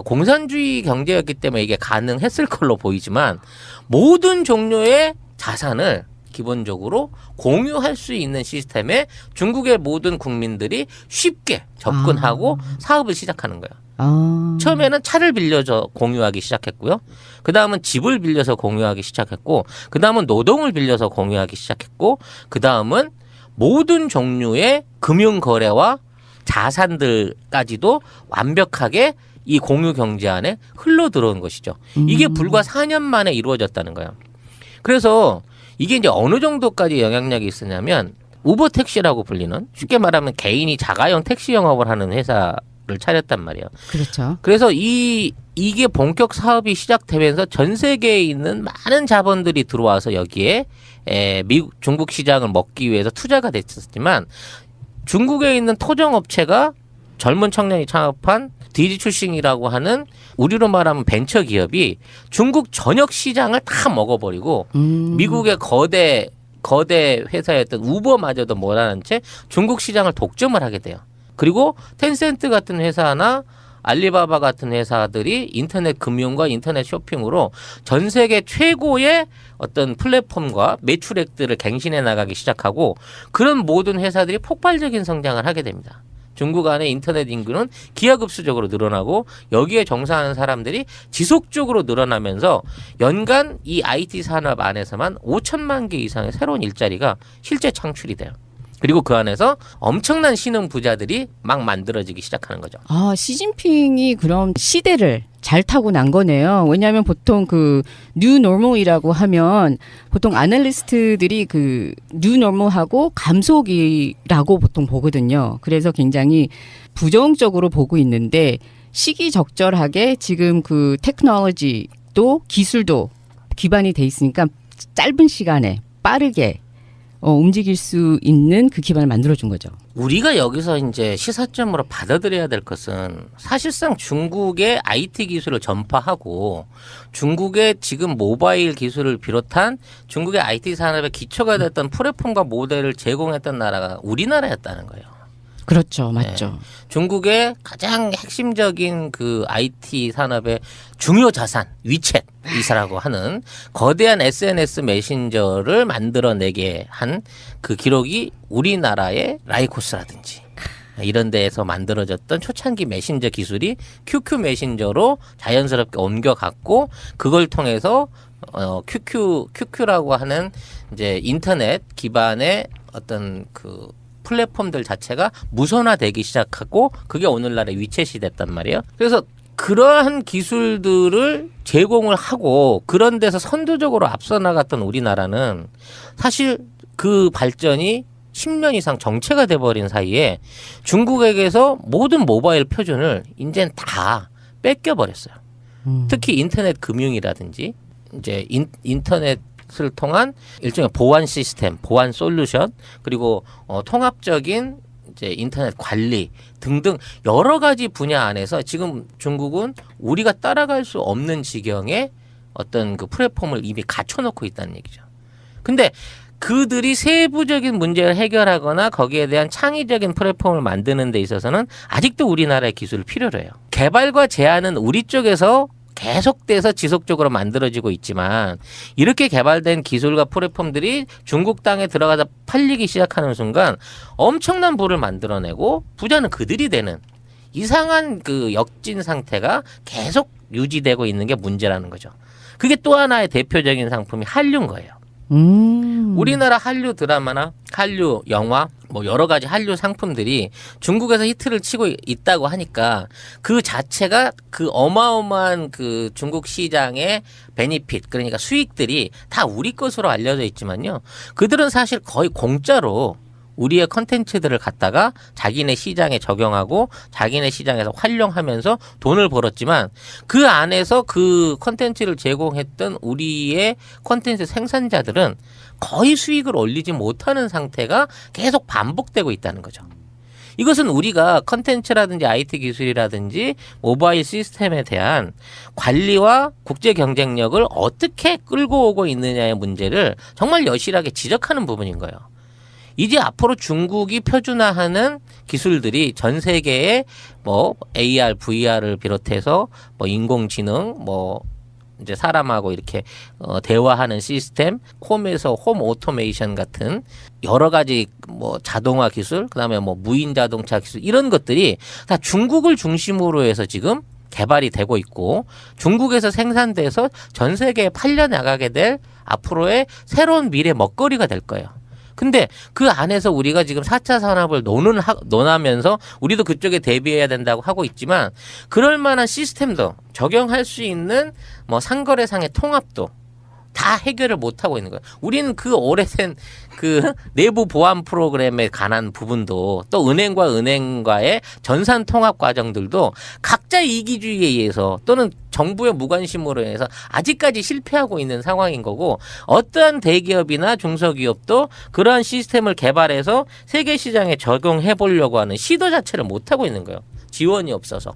공산주의 경제였기 때문에 이게 가능했을 걸로 보이지만 모든 종류의 자산을 기본적으로 공유할 수 있는 시스템에 중국의 모든 국민들이 쉽게 접근하고 사업을 시작하는 거예요. 처음에는 차를 빌려서 공유하기 시작했고요. 그 다음은 집을 빌려서 공유하기 시작했고, 그 다음은 노동을 빌려서 공유하기 시작했고, 그 다음은 모든 종류의 금융거래와 자산들까지도 완벽하게 이 공유 경제 안에 흘러 들어온 것이죠. 이게 불과 4년 만에 이루어졌다는 거예요. 그래서 이게 이제 어느 정도까지 영향력이 있었냐면 우버 택시라고 불리는, 쉽게 말하면 개인이 자가용 택시 영업을 하는 회사를 차렸단 말이에요. 그렇죠. 그래서 이게 본격 사업이 시작되면서 전 세계에 있는 많은 자본들이 들어와서 여기에 중국 시장을 먹기 위해서 투자가 됐었지만 중국에 있는 토종업체가 젊은 청년이 창업한 디지출싱이라고 하는 우리로 말하면 벤처 기업이 중국 전역 시장을 다 먹어버리고 미국의 거대 회사였던 우버마저도 못하는 채 중국 시장을 독점을 하게 돼요. 그리고 텐센트 같은 회사나 알리바바 같은 회사들이 인터넷 금융과 인터넷 쇼핑으로 전 세계 최고의 어떤 플랫폼과 매출액들을 갱신해 나가기 시작하고 그런 모든 회사들이 폭발적인 성장을 하게 됩니다. 중국 안의 인터넷 인구는 기하급수적으로 늘어나고 여기에 종사하는 사람들이 지속적으로 늘어나면서 연간 이 IT 산업 안에서만 5천만 개 이상의 새로운 일자리가 실제 창출이 돼요. 그리고 그 안에서 엄청난 신흥 부자들이 막 만들어지기 시작하는 거죠. 아, 시진핑이 그럼 시대를 잘 타고 난 거네요. 왜냐하면 보통 그 뉴노멀이라고 하면 보통 애널리스트들이 그 뉴노멀하고 감속이라고 보통 보거든요. 그래서 굉장히 부정적으로 보고 있는데 시기적절하게 지금 그 테크놀로지도 기술도 기반이 돼 있으니까 짧은 시간에 빠르게 움직일 수 있는 그 기반을 만들어준 거죠. 우리가 여기서 이제 시사점으로 받아들여야 될 것은 사실상 중국의 IT 기술을 전파하고 중국의 지금 모바일 기술을 비롯한 중국의 IT 산업의 기초가 됐던 플랫폼과 모델을 제공했던 나라가 우리나라였다는 거예요. 그렇죠. 맞죠. 네. 중국의 가장 핵심적인 그 IT 산업의 중요 자산, 위챗이라고 하는 거대한 SNS 메신저를 만들어내게 한 그 기록이 우리나라의 라이코스라든지 이런 데에서 만들어졌던 초창기 메신저 기술이 QQ 메신저로 자연스럽게 옮겨갔고 그걸 통해서 QQ라고 하는 이제 인터넷 기반의 어떤 그 플랫폼들 자체가 무선화되기 시작하고 그게 오늘날의 위챗이 됐단 말이에요. 그래서 그러한 기술들을 제공을 하고 그런 데서 선두적으로 앞서 나갔던 우리나라는 사실 그 발전이 10년 이상 정체가 돼버린 사이에 중국에게서 모든 모바일 표준을 이제는 다 뺏겨버렸어요. 특히 인터넷 금융이라든지 이제 인터넷을 통한 일종의 보안 시스템, 보안 솔루션 그리고 통합적인 이제 인터넷 관리 등등 여러 가지 분야 안에서 지금 중국은 우리가 따라갈 수 없는 지경의 어떤 그 플랫폼을 이미 갖춰놓고 있다는 얘기죠. 근데 그들이 세부적인 문제를 해결하거나 거기에 대한 창의적인 플랫폼을 만드는 데 있어서는 아직도 우리나라의 기술을 필요로 해요. 개발과 제안은 우리 쪽에서 계속돼서 지속적으로 만들어지고 있지만 이렇게 개발된 기술과 플랫폼들이 중국 땅에 들어가서 팔리기 시작하는 순간 엄청난 부를 만들어내고 부자는 그들이 되는 이상한 그 역진 상태가 계속 유지되고 있는 게 문제라는 거죠. 그게 또 하나의 대표적인 상품이 한류인 거예요. 우리나라 한류 드라마나 한류 영화 뭐 여러 가지 한류 상품들이 중국에서 히트를 치고 있다고 하니까 그 자체가 그 어마어마한 그 중국 시장의 베니핏 그러니까 수익들이 다 우리 것으로 알려져 있지만요. 그들은 사실 거의 공짜로 우리의 컨텐츠들을 갖다가 자기네 시장에 적용하고 자기네 시장에서 활용하면서 돈을 벌었지만 그 안에서 그 컨텐츠를 제공했던 우리의 컨텐츠 생산자들은 거의 수익을 올리지 못하는 상태가 계속 반복되고 있다는 거죠. 이것은 우리가 컨텐츠라든지 IT 기술이라든지 모바일 시스템에 대한 관리와 국제 경쟁력을 어떻게 끌고 오고 있느냐의 문제를 정말 여실하게 지적하는 부분인 거예요. 이제 앞으로 중국이 표준화하는 기술들이 전 세계에 뭐 AR, VR을 비롯해서 뭐 인공지능, 뭐 이제 사람하고 이렇게 대화하는 시스템, 홈에서 홈 오토메이션 같은 여러 가지 뭐 자동화 기술, 그다음에 뭐 무인 자동차 기술 이런 것들이 다 중국을 중심으로 해서 지금 개발이 되고 있고 중국에서 생산돼서 전 세계에 팔려 나가게 될 앞으로의 새로운 미래 먹거리가 될 거예요. 근데 그 안에서 우리가 지금 4차 산업을 논하면서 우리도 그쪽에 대비해야 된다고 하고 있지만 그럴 만한 시스템도 적용할 수 있는 뭐 상거래상의 통합도 다 해결을 못 하고 있는 거예요. 우리는 그 오래된 그 내부 보안 프로그램에 관한 부분도 또 은행과 은행과의 전산 통합 과정들도 각자 이기주의에 의해서 또는 정부의 무관심으로 인해서 아직까지 실패하고 있는 상황인 거고 어떠한 대기업이나 중소기업도 그러한 시스템을 개발해서 세계 시장에 적용해 보려고 하는 시도 자체를 못 하고 있는 거예요. 지원이 없어서.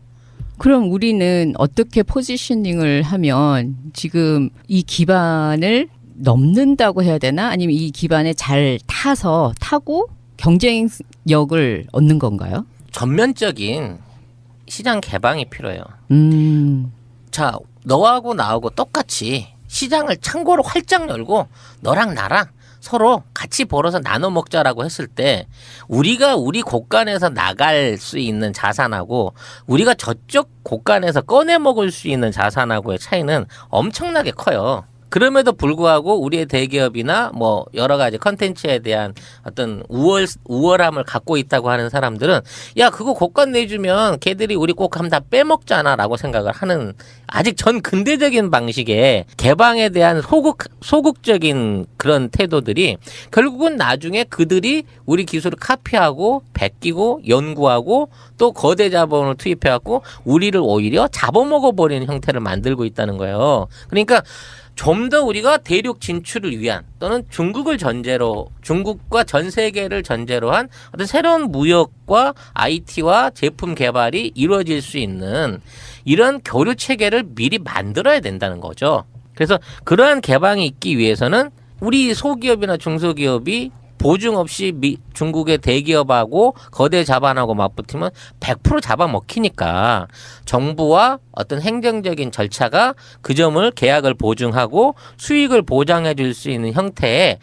그럼 우리는 어떻게 포지셔닝을 하면 지금 이 기반을 넘는다고 해야 되나? 아니면 이 기반에 잘 타고 경쟁력을 얻는 건가요? 전면적인 시장 개방이 필요해요. 음. 자, 너하고 나하고 똑같이 시장을 창고를 활짝 열고 너랑 나랑 서로 같이 벌어서 나눠 먹자라고 했을 때 우리가 우리 곳간에서 나갈 수 있는 자산하고 우리가 저쪽 곳간에서 꺼내 먹을 수 있는 자산하고의 차이는 엄청나게 커요. 그럼에도 불구하고 우리의 대기업이나 뭐 여러 가지 컨텐츠에 대한 어떤 우월함을 갖고 있다고 하는 사람들은 야 그거 곳간 내주면 걔들이 우리 꼭함 다 빼먹잖아라고 생각을 하는 아직 전 근대적인 방식의 개방에 대한 소극적인 그런 태도들이 결국은 나중에 그들이 우리 기술을 카피하고 베끼고 연구하고 또 거대 자본을 투입해갖고 우리를 오히려 잡아먹어버리는 형태를 만들고 있다는 거예요. 그러니까 좀 더 우리가 대륙 진출을 위한 또는 중국과 전 세계를 전제로 한 어떤 새로운 무역과 IT와 제품 개발이 이루어질 수 있는 이런 교류 체계를 미리 만들어야 된다는 거죠. 그래서 그러한 개방이 있기 위해서는 우리 소기업이나 중소기업이 보증 없이 중국의 대기업하고 거대 자본하고 맞붙으면 100% 잡아먹히니까 정부와 어떤 행정적인 절차가 그 점을 계약을 보증하고 수익을 보장해 줄 수 있는 형태의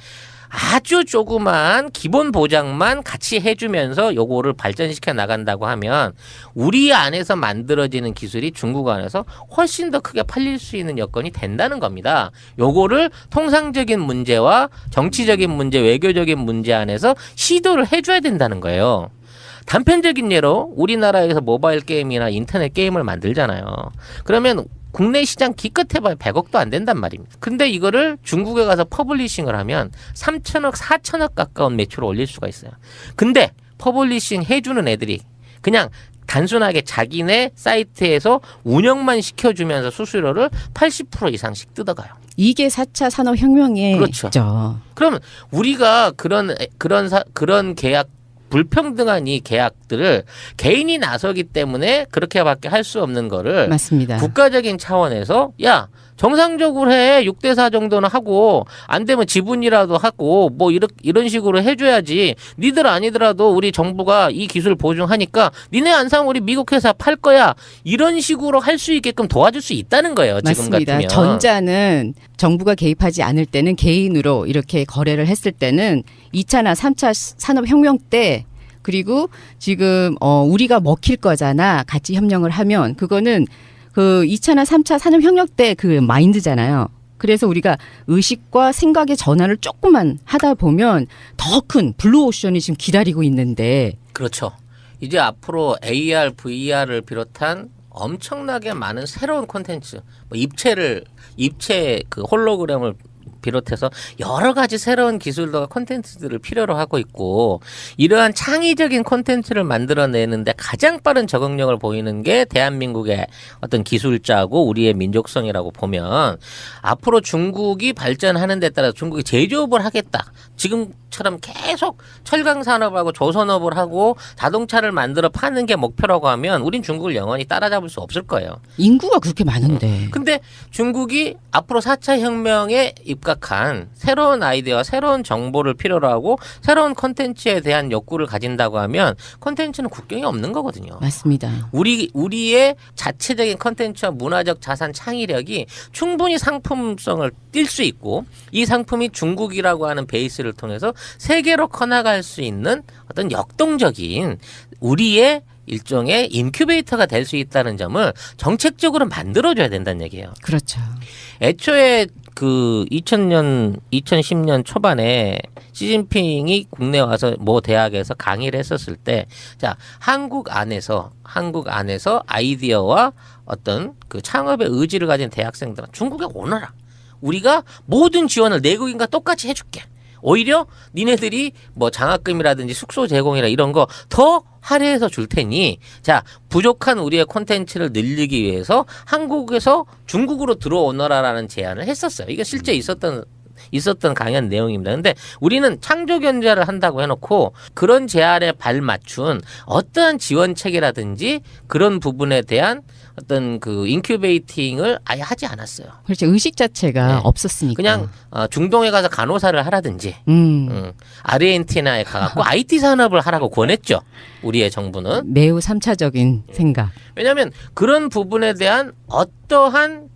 아주 조그만 기본 보장만 같이 해주면서 요거를 발전시켜 나간다고 하면 우리 안에서 만들어지는 기술이 중국 안에서 훨씬 더 크게 팔릴 수 있는 여건이 된다는 겁니다. 요거를 통상적인 문제와 정치적인 문제, 외교적인 문제 안에서 시도를 해줘야 된다는 거예요. 단편적인 예로 우리나라에서 모바일 게임이나 인터넷 게임을 만들잖아요. 그러면 국내 시장 기껏 해봐야 100억도 안 된단 말입니다. 근데 이거를 중국에 가서 퍼블리싱을 하면 3천억, 4천억 가까운 매출을 올릴 수가 있어요. 근데 퍼블리싱 해주는 애들이 그냥 단순하게 자기네 사이트에서 운영만 시켜주면서 수수료를 80% 이상씩 뜯어가요. 이게 4차 산업혁명의 그렇죠. 죠. 그러면 우리가 그런 계약 불평등한 이 계약들을 개인이 나서기 때문에 그렇게밖에 할 수 없는 거를 맞습니다. 국가적인 차원에서 야 정상적으로 해 6대4 정도는 하고 안 되면 지분이라도 하고 뭐 이런 식으로 해줘야지. 니들 아니더라도 우리 정부가 이 기술 보증하니까 니네 안 사면 우리 미국 회사 팔 거야. 이런 식으로 할 수 있게끔 도와줄 수 있다는 거예요. 지금 맞습니다. 같으면. 전자는 정부가 개입하지 않을 때는 개인으로 이렇게 거래를 했을 때는 2차나 3차 산업혁명 때 그리고 지금 우리가 먹힐 거잖아. 같이 협력을 하면 그거는 그 2차나 3차 산업혁명 때 그 마인드잖아요. 그래서 우리가 의식과 생각의 전환을 조금만 하다 보면 더 큰 블루오션이 지금 기다리고 있는데. 그렇죠. 이제 앞으로 AR, VR을 비롯한 엄청나게 많은 새로운 콘텐츠, 뭐 입체 그 홀로그램을 비롯해서 여러 가지 새로운 기술과 콘텐츠들을 필요로 하고 있고 이러한 창의적인 콘텐츠를 만들어내는데 가장 빠른 적응력을 보이는 게 대한민국의 어떤 기술자고 우리의 민족성이라고 보면 앞으로 중국이 발전하는 데 따라 중국이 제조업을 하겠다. 지금처럼 계속 철강 산업하고 조선업을 하고 자동차를 만들어 파는 게 목표라고 하면 우린 중국을 영원히 따라잡을 수 없을 거예요. 인구가 그렇게 많은데. 근데 중국이 앞으로 4차 혁명에 입각한 새로운 아이디어와 새로운 정보를 필요로 하고 새로운 콘텐츠에 대한 욕구를 가진다고 하면 콘텐츠는 국경이 없는 거거든요. 맞습니다. 우리의 자체적인 콘텐츠와 문화적 자산 창의력이 충분히 상품성을 띌 수 있고 이 상품이 중국이라고 하는 베이스를 통해서 세계로 커나갈 수 있는 어떤 역동적인 우리의 일종의 인큐베이터가 될 수 있다는 점을 정책적으로 만들어줘야 된다는 얘기예요. 그렇죠. 애초에 그 2010년 초반에 시진핑이 국내 와서 모 대학에서 강의를 했었을 때, 자, 한국 안에서 아이디어와 어떤 그 창업의 의지를 가진 대학생들은 중국에 오너라. 우리가 모든 지원을 내국인과 똑같이 해줄게. 오히려 니네들이 뭐 장학금이라든지 숙소 제공이나 이런 거 더 할애해서 줄 테니 자 부족한 우리의 콘텐츠를 늘리기 위해서 한국에서 중국으로 들어오너라라는 제안을 했었어요. 이게 실제 있었던 강연 내용입니다. 근데 우리는 창조 견제를 한다고 해놓고 그런 제안에 발맞춘 어떠한 지원 체계라든지 그런 부분에 대한 어떤 그 인큐베이팅을 아예 하지 않았어요. 그렇죠. 의식 자체가 네. 없었으니까. 그냥 중동에 가서 간호사를 하라든지 아르헨티나에 가갖고 IT 산업을 하라고 권했죠. 우리의 정부는. 매우 3차적인 생각. 왜냐하면 그런 부분에 대한 어떠한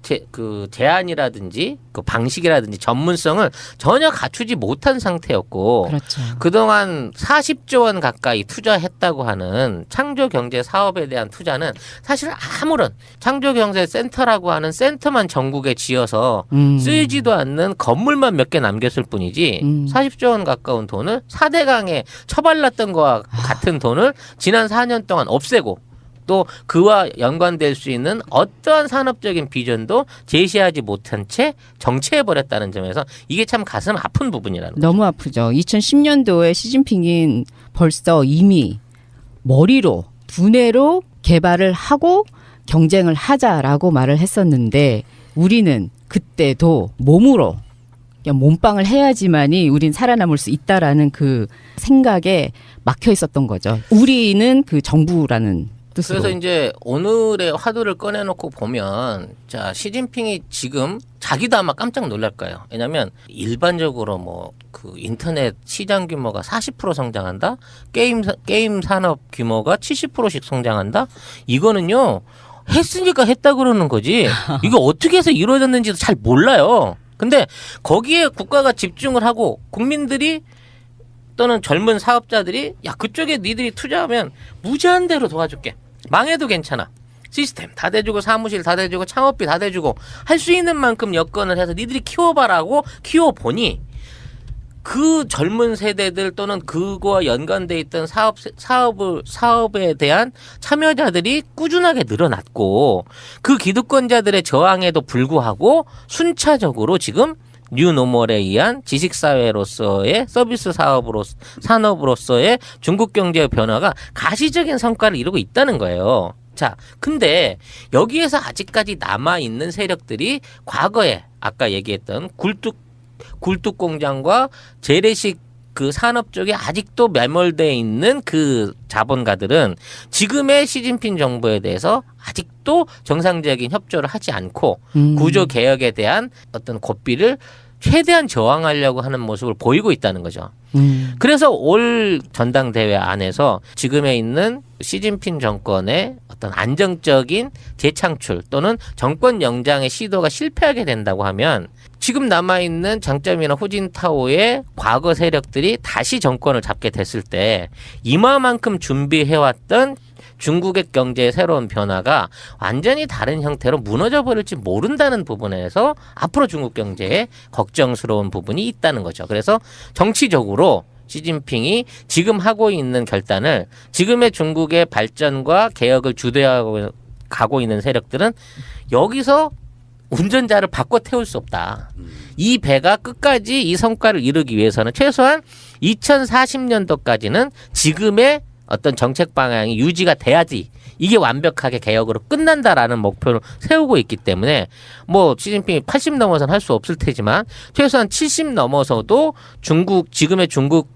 제안이라든지 그 방식이라든지 전문성을 전혀 갖추지 못한 상태였고 그렇죠. 그동안 40조 원 가까이 투자했다고 하는 창조경제 사업에 대한 투자는 사실 아무런 창조경제센터라고 하는 센터만 전국에 지어서 쓰이지도 않는 건물만 몇 개 남겼을 뿐이지 40조 원 가까운 돈을 4대강에 처발랐던 것과 같은 돈을 지난 4년 동안 없애고 또 그와 연관될 수 있는 어떠한 산업적인 비전도 제시하지 못한 채 정체해버렸다는 점에서 이게 참 가슴 아픈 부분이라는 거죠. 너무 아프죠. 2010년도에 시진핑이 벌써 이미 머리로 두뇌로 개발을 하고 경쟁을 하자라고 말을 했었는데 우리는 그때도 몸으로 그냥 몸빵을 해야지만이 우린 살아남을 수 있다라는 그 생각에 막혀 있었던 거죠. 우리는 그 정부라는 뜻으로. 그래서 이제 오늘의 화두를 꺼내놓고 보면 자 시진핑이 지금 자기도 아마 깜짝 놀랄 거예요. 왜냐하면 일반적으로 뭐 그 인터넷 시장 규모가 40% 성장한다, 게임 산업 규모가 70%씩 성장한다. 이거는요 했으니까 했다 그러는 거지. 이거 어떻게 해서 이루어졌는지도 잘 몰라요. 근데 거기에 국가가 집중을 하고 국민들이 또는 젊은 사업자들이 야 그쪽에 니들이 투자하면 무제한 대로 도와줄게. 망해도 괜찮아. 시스템 다 대주고 사무실 다 대주고 창업비 다 대주고 할 수 있는 만큼 여건을 해서 니들이 키워봐라고 키워보니 그 젊은 세대들 또는 그거와 연관돼 있던 사업에 대한 참여자들이 꾸준하게 늘어났고 그 기득권자들의 저항에도 불구하고 순차적으로 지금 뉴노멀에 의한 지식사회로서의 서비스 산업으로서의 중국 경제의 변화가 가시적인 성과를 이루고 있다는 거예요. 자, 근데 여기에서 아직까지 남아있는 세력들이 과거에 아까 얘기했던 굴뚝 공장과 재래식 그 산업 쪽에 아직도 매몰되어 있는 그 자본가들은 지금의 시진핑 정부에 대해서 아직도 정상적인 협조를 하지 않고 구조 개혁에 대한 어떤 고삐를 최대한 저항하려고 하는 모습을 보이고 있다는 거죠. 그래서 올 전당대회 안에서 지금에 있는 시진핑 정권의 어떤 안정적인 재창출 또는 정권 연장의 시도가 실패하게 된다고 하면 지금 남아있는 장점이나 후진타오의 과거 세력들이 다시 정권을 잡게 됐을 때 이마만큼 준비해왔던 중국의 경제의 새로운 변화가 완전히 다른 형태로 무너져 버릴지 모른다는 부분에서 앞으로 중국 경제에 걱정스러운 부분이 있다는 거죠. 그래서 정치적으로 시진핑이 지금 하고 있는 결단을 지금의 중국의 발전과 개혁을 주도하고 가고 있는 세력들은 여기서 운전자를 바꿔 태울 수 없다. 이 배가 끝까지 이 성과를 이루기 위해서는 최소한 2040년도까지는 지금의 어떤 정책 방향이 유지가 돼야지 이게 완벽하게 개혁으로 끝난다라는 목표를 세우고 있기 때문에 뭐 시진핑이 80 넘어서는 할 수 없을 테지만 최소한 70 넘어서도 지금의 중국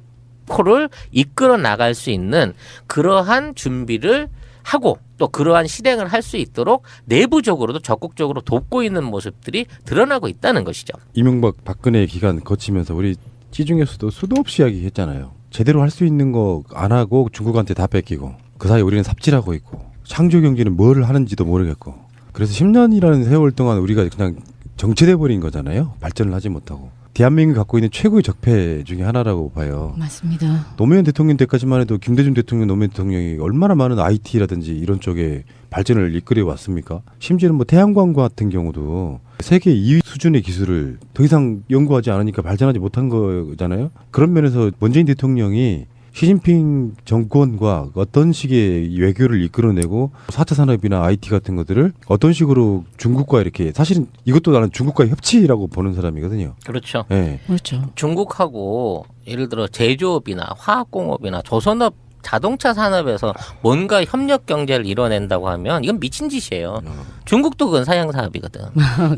코를 이끌어 나갈 수 있는 그러한 준비를 하고 또 그러한 실행을 할 수 있도록 내부적으로도 적극적으로 돕고 있는 모습들이 드러나고 있다는 것이죠. 이명박 박근혜 기간 거치면서 우리 시중에서도 수도 없이 이야기했잖아요. 제대로 할 수 있는 거 안 하고 중국한테 다 뺏기고 그 사이 우리는 삽질하고 있고 창조 경제는 뭘 하는지도 모르겠고 그래서 10년이라는 세월 동안 우리가 그냥 정체돼 버린 거잖아요. 발전을 하지 못하고. 대한민국이 갖고 있는 최고의 적폐 중에 하나라고 봐요. 맞습니다. 노무현 대통령 때까지만 해도 김대중 대통령, 노무현 대통령이 얼마나 많은 IT라든지 이런 쪽에 발전을 이끌어 왔습니까? 심지어는 뭐 태양광 같은 경우도 세계 2위 수준의 기술을 더 이상 연구하지 않으니까 발전하지 못한 거잖아요. 그런 면에서 문재인 대통령이 시진핑 정권과 어떤 식의 외교를 이끌어내고 4차 산업이나 IT 같은 것들을 어떤 식으로 중국과 이렇게 사실은 이것도 나는 중국과의 협치라고 보는 사람이거든요. 그렇죠. 네. 그렇죠. 중국하고 예를 들어 제조업이나 화학공업이나 조선업 자동차 산업에서 뭔가 협력 경제를 이뤄낸다고 하면 이건 미친 짓이에요. 중국도 그건 사양 사업이거든.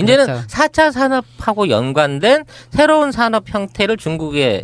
이제는 그렇죠. 4차 산업하고 연관된 새로운 산업 형태를 중국에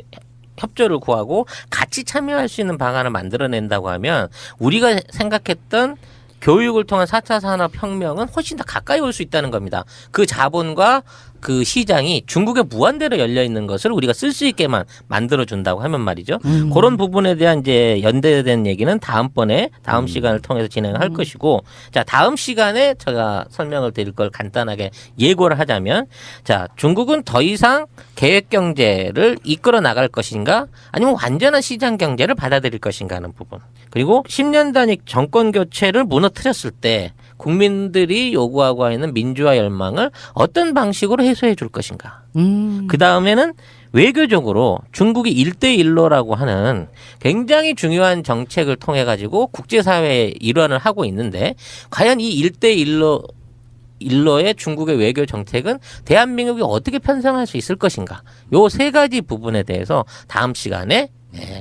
협조를 구하고 같이 참여할 수 있는 방안을 만들어낸다고 하면 우리가 생각했던 교육을 통한 4차 산업혁명은 훨씬 더 가까이 올 수 있다는 겁니다. 그 자본과 그 시장이 중국에 무한대로 열려 있는 것을 우리가 쓸 수 있게만 만들어 준다고 하면 말이죠. 그런 부분에 대한 이제 연대된 얘기는 다음번에 다음 시간을 통해서 진행을 할 것이고, 자, 다음 시간에 제가 설명을 드릴 걸 간단하게 예고를 하자면, 자, 중국은 더 이상 계획 경제를 이끌어 나갈 것인가, 아니면 완전한 시장 경제를 받아들일 것인가 하는 부분. 그리고 10년 단위 정권 교체를 무너뜨렸을 때 국민들이 요구하고 있는 민주화 열망을 어떤 방식으로 해소해 줄 것인가. 그 다음에는 외교적으로 중국이 1대1로라고 하는 굉장히 중요한 정책을 통해 가지고 국제사회의 일환을 하고 있는데, 과연 이 1대1로의 중국의 외교 정책은 대한민국이 어떻게 편성할 수 있을 것인가. 요 세 가지 부분에 대해서 다음 시간에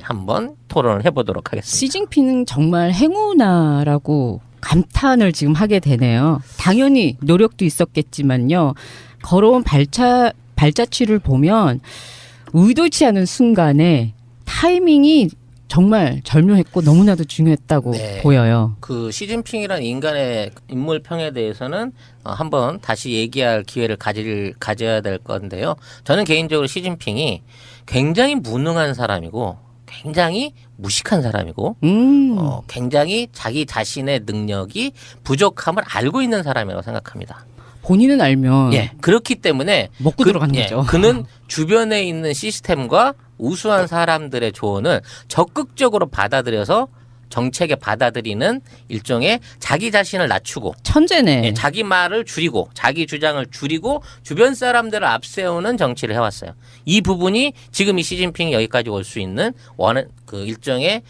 한번 토론을 해보도록 하겠습니다. 시진핑은 정말 행운아라고 감탄을 지금 하게 되네요. 당연히 노력도 있었겠지만요. 걸어온 발자취를 보면 의도치 않은 순간에 타이밍이 정말 절묘했고 너무나도 중요했다고 네. 보여요. 그 시진핑이라는 인간의 인물평에 대해서는 한번 다시 얘기할 기회를 가져야 될 건데요. 저는 개인적으로 시진핑이 굉장히 무능한 사람이고 굉장히 무식한 사람이고 굉장히 자기 자신의 능력이 부족함을 알고 있는 사람이라고 생각합니다. 본인은 알면 예, 그렇기 때문에 먹고 들어가는 거죠. 그는 주변에 있는 시스템과 우수한 사람들의 조언을 적극적으로 받아들여서 정책에 받아들이는 일종의 자기 자신을 낮추고 천재네. 자기 말을 줄이고 자기 주장을 줄이고 주변 사람들을 앞세우는 정치를 해왔어요. 이 부분이 지금 이 시진핑이 여기까지 올 수 있는 그 일종의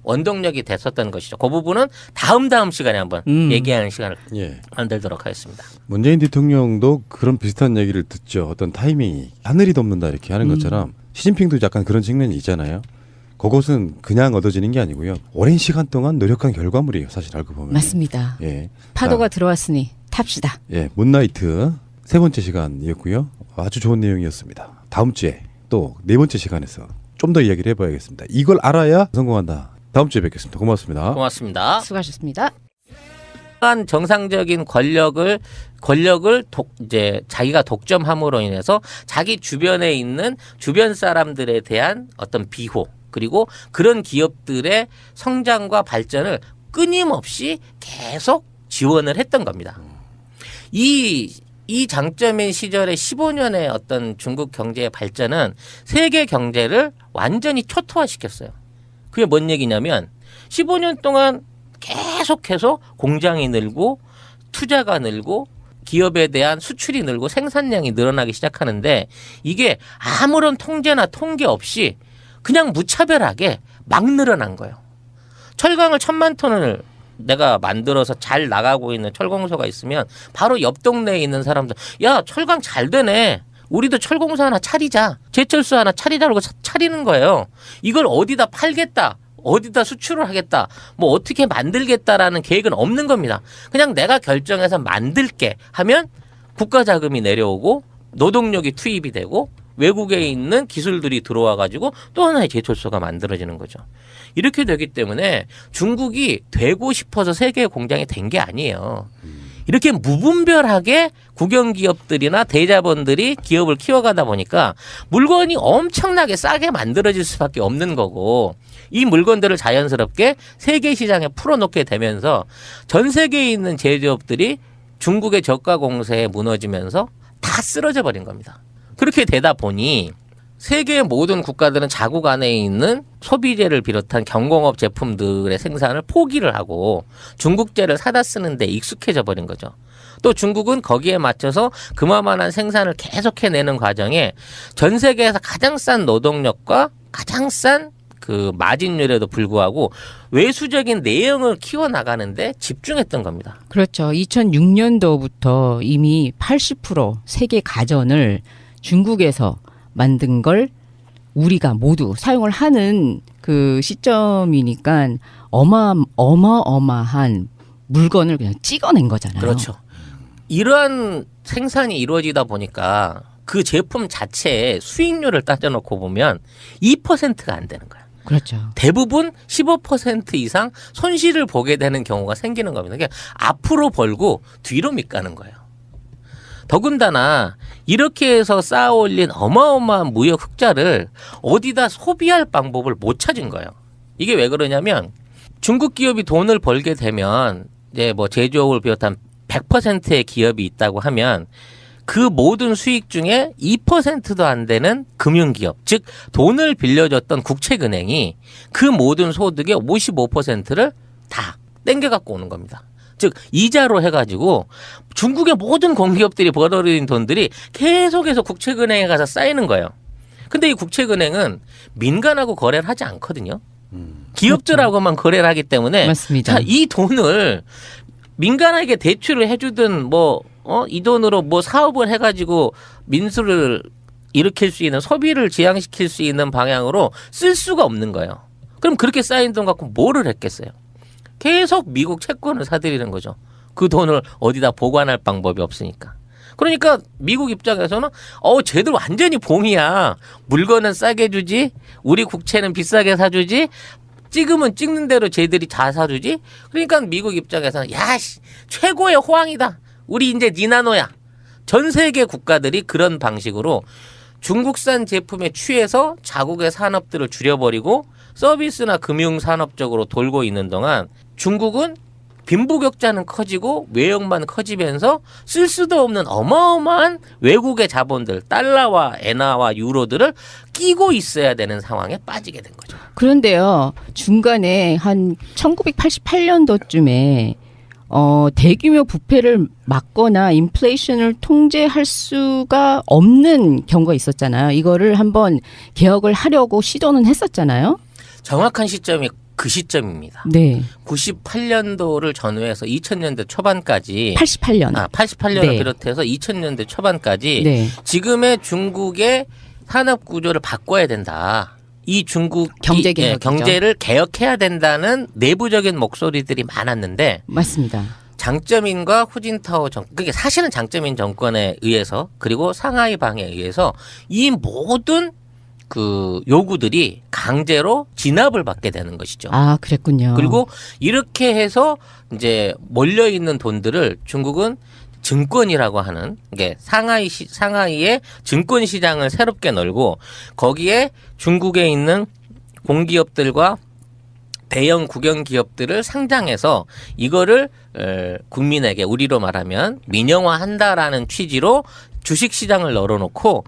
원동력이 됐었던 것이죠. 그 부분은 다음 시간에 한번 얘기하는 시간을 만들도록 하겠습니다. 문재인 대통령도 그런 비슷한 얘기를 듣죠. 어떤 타이밍이 하늘이 덮는다 이렇게 하는 것처럼 시진핑도 약간 그런 측면이 있잖아요. 그것은 그냥 얻어지는 게 아니고요. 오랜 시간 동안 노력한 결과물이에요. 사실 알고 보면. 맞습니다. 예. 파도가 들어왔으니 탑시다. 예, 문나이트 세 번째 시간이었고요. 아주 좋은 내용이었습니다. 다음 주에 또 네 번째 시간에서 좀 더 이야기를 해봐야겠습니다. 이걸 알아야 성공한다. 다음 주에 뵙겠습니다. 고맙습니다. 고맙습니다. 수고하셨습니다. 정상적인 권력을 이제 자기가 독점함으로 인해서 자기 주변에 있는 주변 사람들에 대한 어떤 비호, 그리고 그런 기업들의 성장과 발전을 끊임없이 계속 지원을 했던 겁니다. 이 장점인 시절의 15년의 어떤 중국 경제의 발전은 세계 경제를 완전히 초토화시켰어요. 그게 뭔 얘기냐면 15년 동안 계속해서 공장이 늘고 투자가 늘고 기업에 대한 수출이 늘고 생산량이 늘어나기 시작하는데, 이게 아무런 통제나 통계 없이 그냥 무차별하게 막 늘어난 거예요. 철강을 1000만 톤을 내가 만들어서 잘 나가고 있는 철공소가 있으면 바로 옆 동네에 있는 사람들, 야, 철강 잘 되네, 우리도 철공소 하나 차리자, 제철소 하나 차리자, 그러고 차리는 거예요. 이걸 어디다 팔겠다, 어디다 수출을 하겠다, 뭐 어떻게 만들겠다라는 계획은 없는 겁니다. 그냥 내가 결정해서 만들게 하면 국가 자금이 내려오고 노동력이 투입이 되고 외국에 있는 기술들이 들어와 가지고 또 하나의 제철소가 만들어지는 거죠. 이렇게 되기 때문에 중국이 되고 싶어서 세계 공장이 된 게 아니에요. 이렇게 무분별하게 국영기업들이나 대자본들이 기업을 키워가다 보니까 물건이 엄청나게 싸게 만들어질 수밖에 없는 거고, 이 물건들을 자연스럽게 세계 시장에 풀어놓게 되면서 전 세계에 있는 제조업들이 중국의 저가 공세에 무너지면서 다 쓰러져 버린 겁니다. 그렇게 되다 보니 세계의 모든 국가들은 자국 안에 있는 소비재를 비롯한 경공업 제품들의 생산을 포기를 하고 중국제를 사다 쓰는 데 익숙해져 버린 거죠. 또 중국은 거기에 맞춰서 그만한 생산을 계속해내는 과정에 전 세계에서 가장 싼 노동력과 가장 싼 그 마진율에도 불구하고 외수적인 내형을 키워나가는데 집중했던 겁니다. 그렇죠. 2006년도부터 이미 80% 세계 가전을 중국에서 만든 걸 우리가 모두 사용을 하는 그 시점이니까 어마어마한 물건을 그냥 찍어낸 거잖아요. 그렇죠. 이러한 생산이 이루어지다 보니까 그 제품 자체의 수익률을 따져놓고 보면 2%가 안 되는 거야. 그렇죠. 대부분 15% 이상 손실을 보게 되는 경우가 생기는 겁니다. 그러니까 앞으로 벌고 뒤로 밑가는 거예요. 더군다나 이렇게 해서 쌓아 올린 어마어마한 무역 흑자를 어디다 소비할 방법을 못 찾은 거예요. 이게 왜 그러냐면 중국 기업이 돈을 벌게 되면 이제 뭐 제조업을 비롯한 100%의 기업이 있다고 하면 그 모든 수익 중에 2%도 안 되는 금융기업, 즉 돈을 빌려줬던 국책은행이 그 모든 소득의 55%를 다 땡겨갖고 오는 겁니다. 즉 이자로 해가지고 중국의 모든 공기업들이 벌어들인 돈들이 계속해서 국책은행에 가서 쌓이는 거예요. 근데 이 국책은행은 민간하고 거래를 하지 않거든요. 기업들하고만 거래를 하기 때문에 맞습니다. 자, 이 돈을 민간에게 대출을 해주든 이 돈으로 뭐 사업을 해가지고 민수를 일으킬 수 있는 소비를 지향시킬 수 있는 방향으로 쓸 수가 없는 거예요. 그럼 그렇게 쌓인 돈 갖고 뭐를 했겠어요? 계속 미국 채권을 사들이는 거죠. 그 돈을 어디다 보관할 방법이 없으니까. 그러니까 미국 입장에서는 쟤들 완전히 봄이야. 물건은 싸게 주지. 우리 국채는 비싸게 사주지. 찍으면 찍는 대로 쟤들이 다 사주지. 그러니까 미국 입장에서는 최고의 호황이다. 우리 이제 니나노야. 전 세계 국가들이 그런 방식으로 중국산 제품에 취해서 자국의 산업들을 줄여버리고 서비스나 금융산업 쪽으로 돌고 있는 동안 중국은 빈부격차는 커지고 외형만 커지면서 쓸 수도 없는 어마어마한 외국의 자본들, 달러와 엔화와 유로들을 끼고 있어야 되는 상황에 빠지게 된 거죠. 그런데요, 중간에 한 1988년도쯤에 대규모 부패를 막거나 인플레이션을 통제할 수가 없는 경우가 있었잖아요. 이거를 한번 개혁을 하려고 시도는 했었잖아요. 정확한 시점이 그 시점입니다. 네. 98년도를 전후해서 2000년대 초반까지 88년. 88년을 네. 비롯해서 2000년대 초반까지 네. 지금의 중국의 산업 구조를 바꿔야 된다. 이 중국 경제 개혁이죠. 경제를 개혁해야 된다는 내부적인 목소리들이 많았는데 맞습니다. 장쩌민과 후진타오 그게 사실은 장쩌민 정권에 의해서 그리고 상하이 방에 의해서 이 모든 그 요구들이 강제로 진압을 받게 되는 것이죠. 아, 그랬군요. 그리고 이렇게 해서 이제 몰려 있는 돈들을 중국은 증권이라고 하는 게 상하이의 증권 시장을 새롭게 널고 거기에 중국에 있는 공기업들과 대형 국영 기업들을 상장해서 이거를 국민에게 우리로 말하면 민영화한다라는 취지로 주식 시장을 널어놓고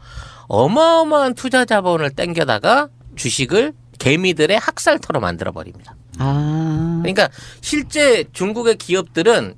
어마어마한 투자 자본을 땡겨다가 주식을 개미들의 학살터로 만들어 버립니다. 아. 그러니까 실제 중국의 기업들은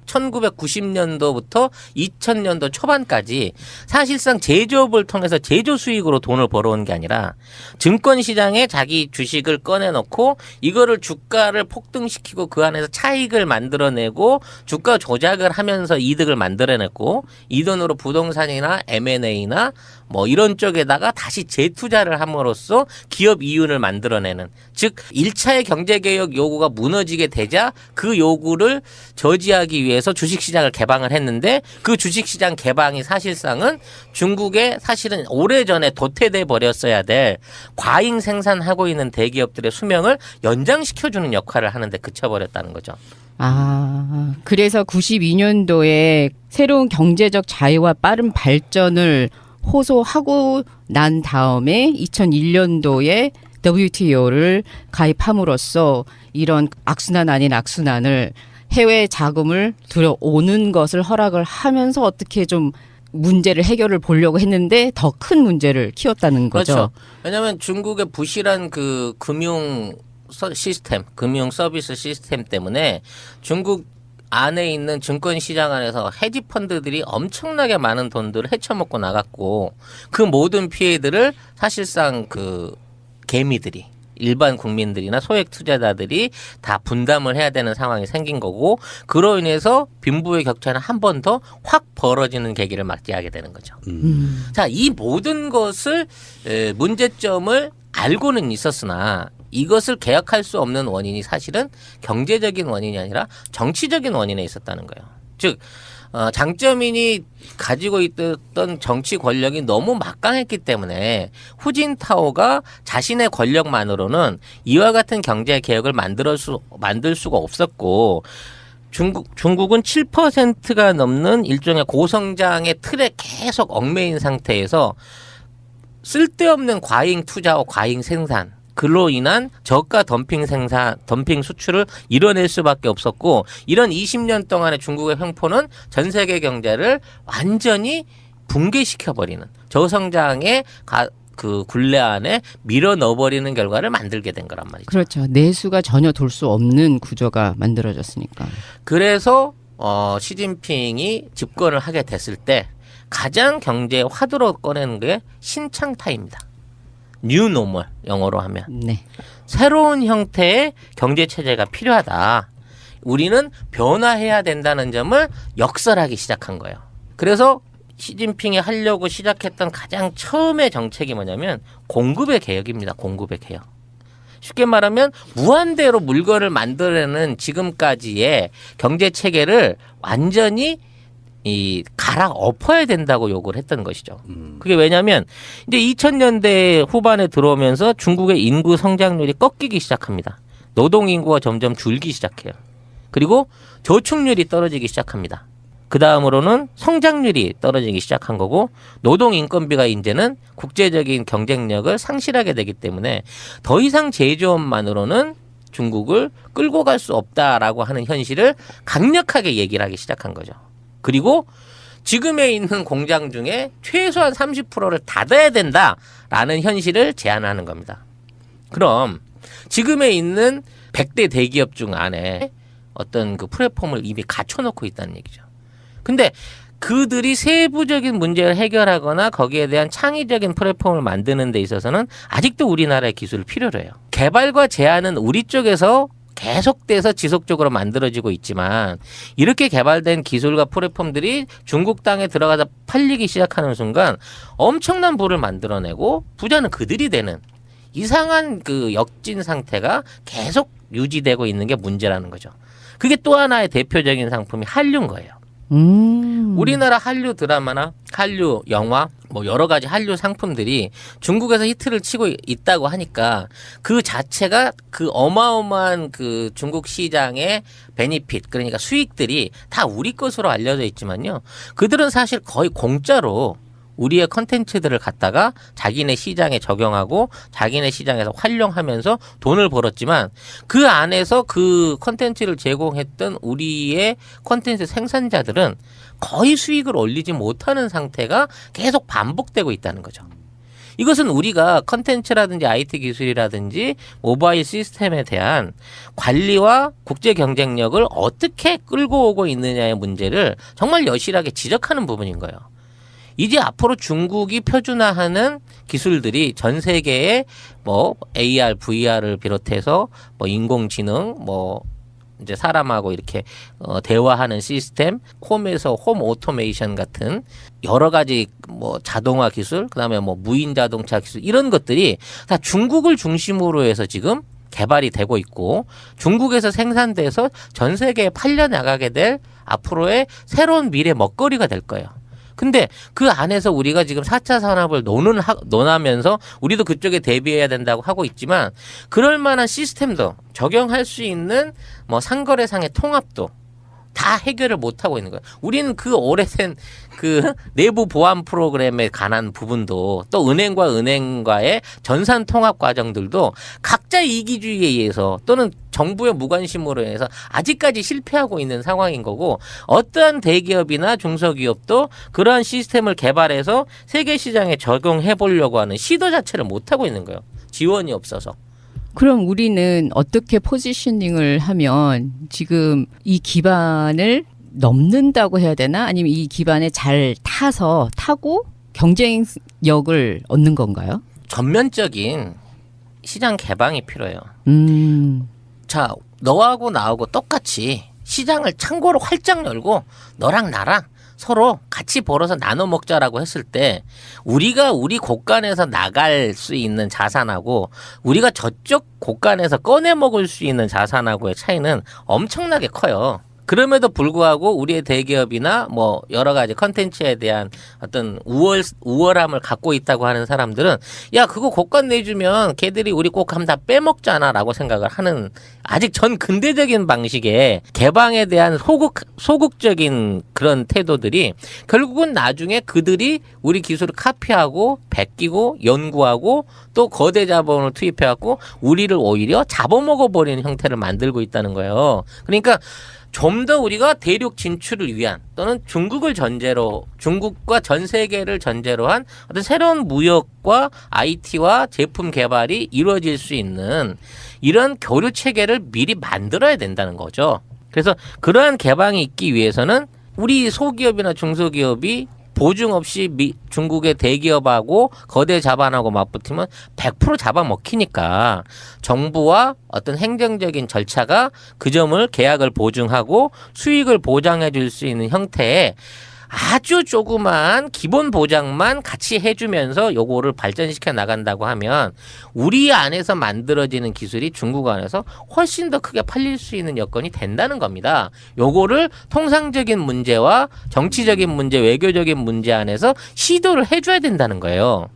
1990년도부터 2000년도 초반까지 사실상 제조업을 통해서 제조 수익으로 돈을 벌어온 게 아니라 증권 시장에 자기 주식을 꺼내놓고 이거를 주가를 폭등시키고 그 안에서 차익을 만들어내고 주가 조작을 하면서 이득을 만들어냈고 이 돈으로 부동산이나 M&A나 뭐 이런 쪽에다가 다시 재투자를 함으로써 기업 이윤을 만들어내는 즉 1차의 경제개혁 요구가 무너지게 되자 그 요구를 저지하기 위해서 주식시장을 개방을 했는데 그 주식시장 개방이 사실상은 중국에 사실은 오래전에 도태돼 버렸어야 될 과잉 생산하고 있는 대기업들의 수명을 연장시켜주는 역할을 하는데 그쳐버렸다는 거죠. 아, 그래서 92년도에 새로운 경제적 자유와 빠른 발전을 호소하고 난 다음에 2001년도에 WTO를 가입함으로써 이런 악순환 아닌 악순환을 해외 자금을 들여오는 것을 허락을 하면서 어떻게 좀 문제를 해결을 보려고 했는데 더 큰 문제를 키웠다는 거죠. 그렇죠. 왜냐하면 중국의 부실한 그 금융 시스템, 금융 서비스 시스템 때문에 중국 안에 있는 증권 시장 안에서 헤지 펀드들이 엄청나게 많은 돈들을 헤쳐먹고 나갔고 그 모든 피해들을 사실상 그 개미들이 일반 국민들이나 소액 투자자들이 다 분담을 해야 되는 상황이 생긴 거고 그로 인해서 빈부의 격차는 한 번 더 확 벌어지는 계기를 맞이하게 되는 거죠. 자, 이 모든 것을 문제점을 알고는 있었으나 이것을 개혁할 수 없는 원인이 사실은 경제적인 원인이 아니라 정치적인 원인에 있었다는 거예요. 즉 장쩌민이 가지고 있던 정치 권력이 너무 막강했기 때문에 후진타오가 자신의 권력만으로는 이와 같은 경제 개혁을 만들 수가 없었고 중국은 7%가 넘는 일종의 고성장의 틀에 계속 얽매인 상태에서 쓸데없는 과잉 투자와 과잉 생산 그로 인한 저가 덤핑 수출을 이뤄낼 수밖에 없었고 이런 20년 동안의 중국의 횡포는 전 세계 경제를 완전히 붕괴시켜버리는 저성장의 그 굴레 안에 밀어 넣어버리는 결과를 만들게 된 거란 말이죠. 그렇죠. 내수가 전혀 돌 수 없는 구조가 만들어졌으니까. 그래서 시진핑이 집권을 하게 됐을 때 가장 경제의 화두로 꺼내는 게 신창타입니다. 뉴 노멀 영어로 하면 네. 새로운 형태의 경제 체제가 필요하다. 우리는 변화해야 된다는 점을 역설하기 시작한 거예요. 그래서 시진핑이 하려고 시작했던 가장 처음의 정책이 뭐냐면 공급의 개혁입니다. 공급의 개혁. 쉽게 말하면 무한대로 물건을 만들어내는 지금까지의 경제 체계를 완전히 갈아 엎어야 된다고 요구를 했던 것이죠. 그게 왜냐하면 이제 2000년대 후반에 들어오면서 중국의 인구 성장률이 꺾이기 시작합니다. 노동 인구가 점점 줄기 시작해요. 그리고 저축률이 떨어지기 시작합니다. 그 다음으로는 성장률이 떨어지기 시작한 거고 노동 인건비가 이제는 국제적인 경쟁력을 상실하게 되기 때문에 더 이상 제조업만으로는 중국을 끌고 갈 수 없다라고 하는 현실을 강력하게 얘기를 하기 시작한 거죠. 그리고 지금에 있는 공장 중에 최소한 30%를 닫아야 된다라는 현실을 제안하는 겁니다. 그럼 지금에 있는 100대 대기업 중 안에 어떤 그 플랫폼을 이미 갖춰놓고 있다는 얘기죠. 근데 그들이 세부적인 문제를 해결하거나 거기에 대한 창의적인 플랫폼을 만드는 데 있어서는 아직도 우리나라의 기술을 필요로 해요. 개발과 제안은 우리 쪽에서 계속돼서 지속적으로 만들어지고 있지만 이렇게 개발된 기술과 플랫폼들이 중국 땅에 들어가서 팔리기 시작하는 순간 엄청난 부를 만들어내고 부자는 그들이 되는 이상한 그 역진 상태가 계속 유지되고 있는 게 문제라는 거죠. 그게 또 하나의 대표적인 상품이 한류인 거예요. 우리나라 한류 드라마나 한류 영화 뭐 여러 가지 한류 상품들이 중국에서 히트를 치고 있다고 하니까 그 자체가 그 어마어마한 그 중국 시장의 베니핏 그러니까 수익들이 다 우리 것으로 알려져 있지만요. 그들은 사실 거의 공짜로 우리의 컨텐츠들을 갖다가 자기네 시장에 적용하고 자기네 시장에서 활용하면서 돈을 벌었지만 그 안에서 그 컨텐츠를 제공했던 우리의 컨텐츠 생산자들은 거의 수익을 올리지 못하는 상태가 계속 반복되고 있다는 거죠. 이것은 우리가 컨텐츠라든지 IT 기술이라든지 모바일 시스템에 대한 관리와 국제 경쟁력을 어떻게 끌고 오고 있느냐의 문제를 정말 여실하게 지적하는 부분인 거예요. 이제 앞으로 중국이 표준화하는 기술들이 전 세계에 뭐 AR, VR을 비롯해서 뭐 인공지능, 뭐 이제 사람하고 이렇게 대화하는 시스템, 홈에서 홈 오토메이션 같은 여러 가지 뭐 자동화 기술, 그다음에 뭐 무인 자동차 기술 이런 것들이 다 중국을 중심으로 해서 지금 개발이 되고 있고 중국에서 생산돼서 전 세계에 팔려 나가게 될 앞으로의 새로운 미래 먹거리가 될 거예요. 근데 그 안에서 우리가 지금 4차 산업을 논하면서 우리도 그쪽에 대비해야 된다고 하고 있지만 그럴 만한 시스템도 적용할 수 있는 뭐 상거래상의 통합도 다 해결을 못 하고 있는 거예요. 우리는 그 오래된 그 내부 보안 프로그램에 관한 부분도 또 은행과 은행과의 전산 통합 과정들도 각자 이기주의에 의해서 또는 정부의 무관심으로 인해서 아직까지 실패하고 있는 상황인 거고 어떠한 대기업이나 중소기업도 그러한 시스템을 개발해서 세계 시장에 적용해 보려고 하는 시도 자체를 못 하고 있는 거예요. 지원이 없어서. 그럼 우리는 어떻게 포지셔닝을 하면 지금 이 기반을 넘는다고 해야 되나? 아니면 이 기반에 잘 타고 경쟁력을 얻는 건가요? 전면적인 시장 개방이 필요해요. 자, 너하고 나하고 똑같이 시장을 창고를 활짝 열고 너랑 나랑 서로 같이 벌어서 나눠 먹자라고 했을 때 우리가 우리 곳간에서 나갈 수 있는 자산하고 우리가 저쪽 곳간에서 꺼내 먹을 수 있는 자산하고의 차이는 엄청나게 커요. 그럼에도 불구하고 우리의 대기업이나 뭐 여러 가지 컨텐츠에 대한 어떤 우월함을 갖고 있다고 하는 사람들은 야 그거 고가 내주면 걔들이 우리 꼭함 다 빼먹잖아라고 생각을 하는 아직 전 근대적인 방식의 개방에 대한 소극적인 그런 태도들이 결국은 나중에 그들이 우리 기술을 카피하고 베끼고 연구하고 또 거대 자본을 투입해갖고 우리를 오히려 잡아먹어버리는 형태를 만들고 있다는 거예요. 그러니까 좀 더 우리가 대륙 진출을 위한 또는 중국을 전제로 중국과 전 세계를 전제로 한 어떤 새로운 무역과 IT와 제품 개발이 이루어질 수 있는 이런 교류 체계를 미리 만들어야 된다는 거죠. 그래서 그러한 개방이 있기 위해서는 우리 소기업이나 중소기업이 보증 없이 중국의 대기업하고 거대 자본하고 맞붙으면 100% 잡아먹히니까 정부와 어떤 행정적인 절차가 그 점을 계약을 보증하고 수익을 보장해 줄 수 있는 형태의 아주 조그만 기본 보장만 같이 해주면서 요거를 발전시켜 나간다고 하면 우리 안에서 만들어지는 기술이 중국 안에서 훨씬 더 크게 팔릴 수 있는 여건이 된다는 겁니다. 요거를 통상적인 문제와 정치적인 문제, 외교적인 문제 안에서 시도를 해줘야 된다는 거예요.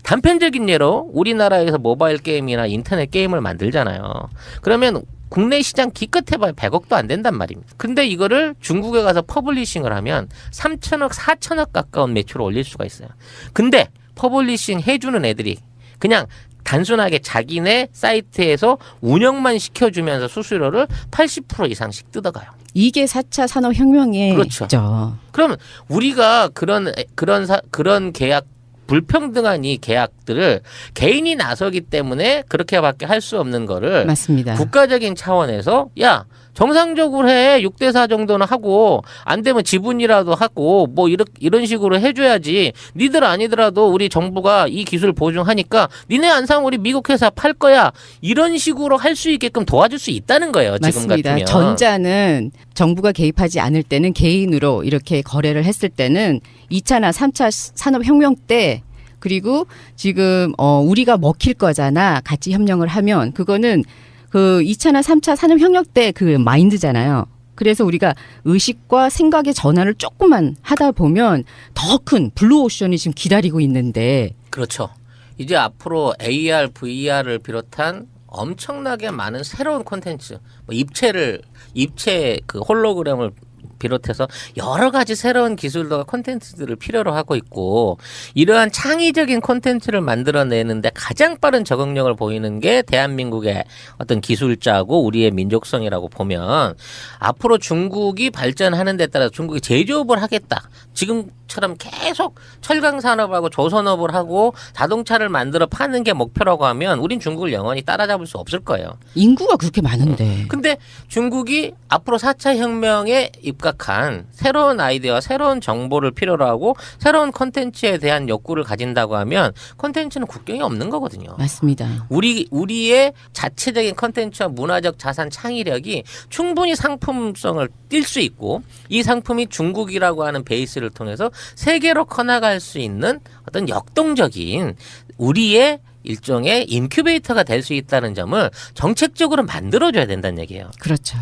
단편적인 예로 우리나라에서 모바일 게임이나 인터넷 게임을 만들잖아요. 그러면 국내 시장 기껏해봐야 100억도 안 된단 말입니다. 근데 이거를 중국에 가서 퍼블리싱을 하면 3천억, 4천억 가까운 매출을 올릴 수가 있어요. 근데 퍼블리싱 해주는 애들이 그냥 단순하게 자기네 사이트에서 운영만 시켜주면서 수수료를 80% 이상씩 뜯어가요. 이게 4차 산업혁명의 그렇죠. 있죠. 그러면 우리가 그런 계약 불평등한 이 계약들을 개인이 나서기 때문에 그렇게밖에 할 수 없는 거를 맞습니다. 국가적인 차원에서 야 정상적으로 해 6대4 정도는 하고 안 되면 지분이라도 하고 뭐 이런 식으로 해줘야지. 니들 아니더라도 우리 정부가 이 기술 보증하니까 니네 안 사면 우리 미국 회사 팔 거야. 이런 식으로 할 수 있게끔 도와줄 수 있다는 거예요. 지금 맞습니다. 같으면. 전자는 정부가 개입하지 않을 때는 개인으로 이렇게 거래를 했을 때는 2차나 3차 산업혁명 때 그리고 지금 우리가 먹힐 거잖아. 같이 협력을 하면 그거는 그 2차나 3차 산업혁명 때 그 마인드잖아요. 그래서 우리가 의식과 생각의 전환을 조금만 하다 보면 더 큰 블루오션이 지금 기다리고 있는데 그렇죠. 이제 앞으로 AR, VR을 비롯한 엄청나게 많은 새로운 콘텐츠, 뭐 입체 그 홀로그램을 비롯해서 여러 가지 새로운 기술과 콘텐츠들을 필요로 하고 있고 이러한 창의적인 콘텐츠를 만들어내는데 가장 빠른 적응력을 보이는 게 대한민국의 어떤 기술자고 우리의 민족성이라고 보면 앞으로 중국이 발전하는 데 따라서 중국이 제조업을 하겠다. 지금처럼 계속 철강 산업하고 조선업을 하고 자동차를 만들어 파는 게 목표라고 하면 우린 중국을 영원히 따라잡을 수 없을 거예요. 인구가 그렇게 많은데. 근데 중국이 앞으로 4차 혁명에 입각한 새로운 아이디어와 새로운 정보를 필요로 하고 새로운 콘텐츠에 대한 욕구를 가진다고 하면 콘텐츠는 국경이 없는 거거든요. 맞습니다. 우리의 자체적인 콘텐츠와 문화적 자산 창의력이 충분히 상품성을 띌 수 있고 이 상품이 중국이라고 하는 베이스를 통해서 세계로 커나갈 수 있는 어떤 역동적인 우리의 일종의 인큐베이터가 될 수 있다는 점을 정책적으로 만들어줘야 된다는 얘기예요. 그렇죠.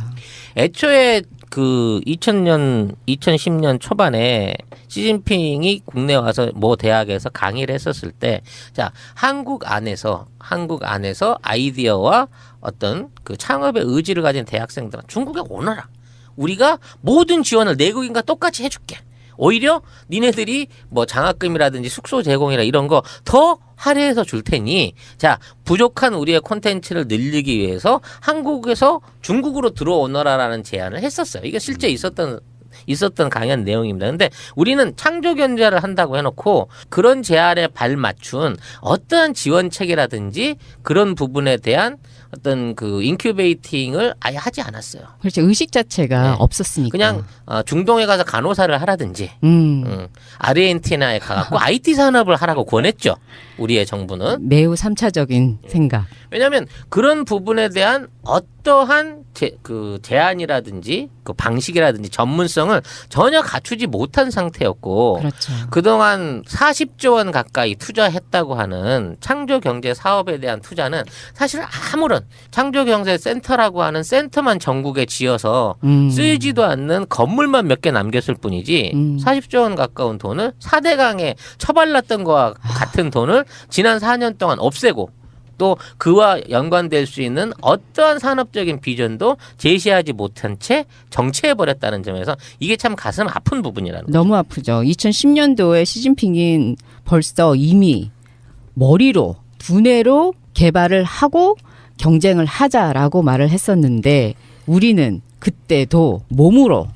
애초에 그 2010년 초반에 시진핑이 국내 와서 모 대학에서 강의를 했었을 때, 자, 한국 안에서 아이디어와 어떤 그 창업의 의지를 가진 대학생들은 중국에 오너라. 우리가 모든 지원을 내국인과 똑같이 해줄게. 오히려 니네들이 뭐 장학금이라든지 숙소 제공이라 이런 거 더 할애해서 줄 테니 자 부족한 우리의 콘텐츠를 늘리기 위해서 한국에서 중국으로 들어오너라라는 제안을 했었어요. 이게 실제 있었던 강연 내용입니다. 근데 우리는 창조 견제를 한다고 해놓고 그런 제안에 발맞춘 어떠한 지원 체계라든지 그런 부분에 대한 어떤 그 인큐베이팅을 아예 하지 않았어요. 그렇죠. 의식 자체가 네. 없었으니까. 그냥 중동에 가서 간호사를 하라든지 아르헨티나에 가갖고 IT 산업을 하라고 권했죠. 우리의 정부는. 매우 3차적인 생각. 왜냐하면 그런 부분에 대한 어떠한 제안이라든지 그 방식이라든지 전문성을 전혀 갖추지 못한 상태였고, 그렇죠. 그동안 40조 원 가까이 투자했다고 하는 창조경제 사업에 대한 투자는 사실 아무런 창조경제센터라고 하는 센터만 전국에 지어서 쓰이지도 않는 건물만 몇 개 남겼을 뿐이지 40조 원 가까운 돈을 4대강에 처발랐던 거와 같은 돈을 지난 4년 동안 없애고, 또 그와 연관될 수 있는 어떠한 산업적인 비전도 제시하지 못한 채 정체해버렸다는 점에서 이게 참 가슴 아픈 부분이라는 거죠. 너무 아프죠. 2010년도에 시진핑이 벌써 이미 머리로 두뇌로 개발을 하고 경쟁을 하자라고 말을 했었는데, 우리는 그때도 몸으로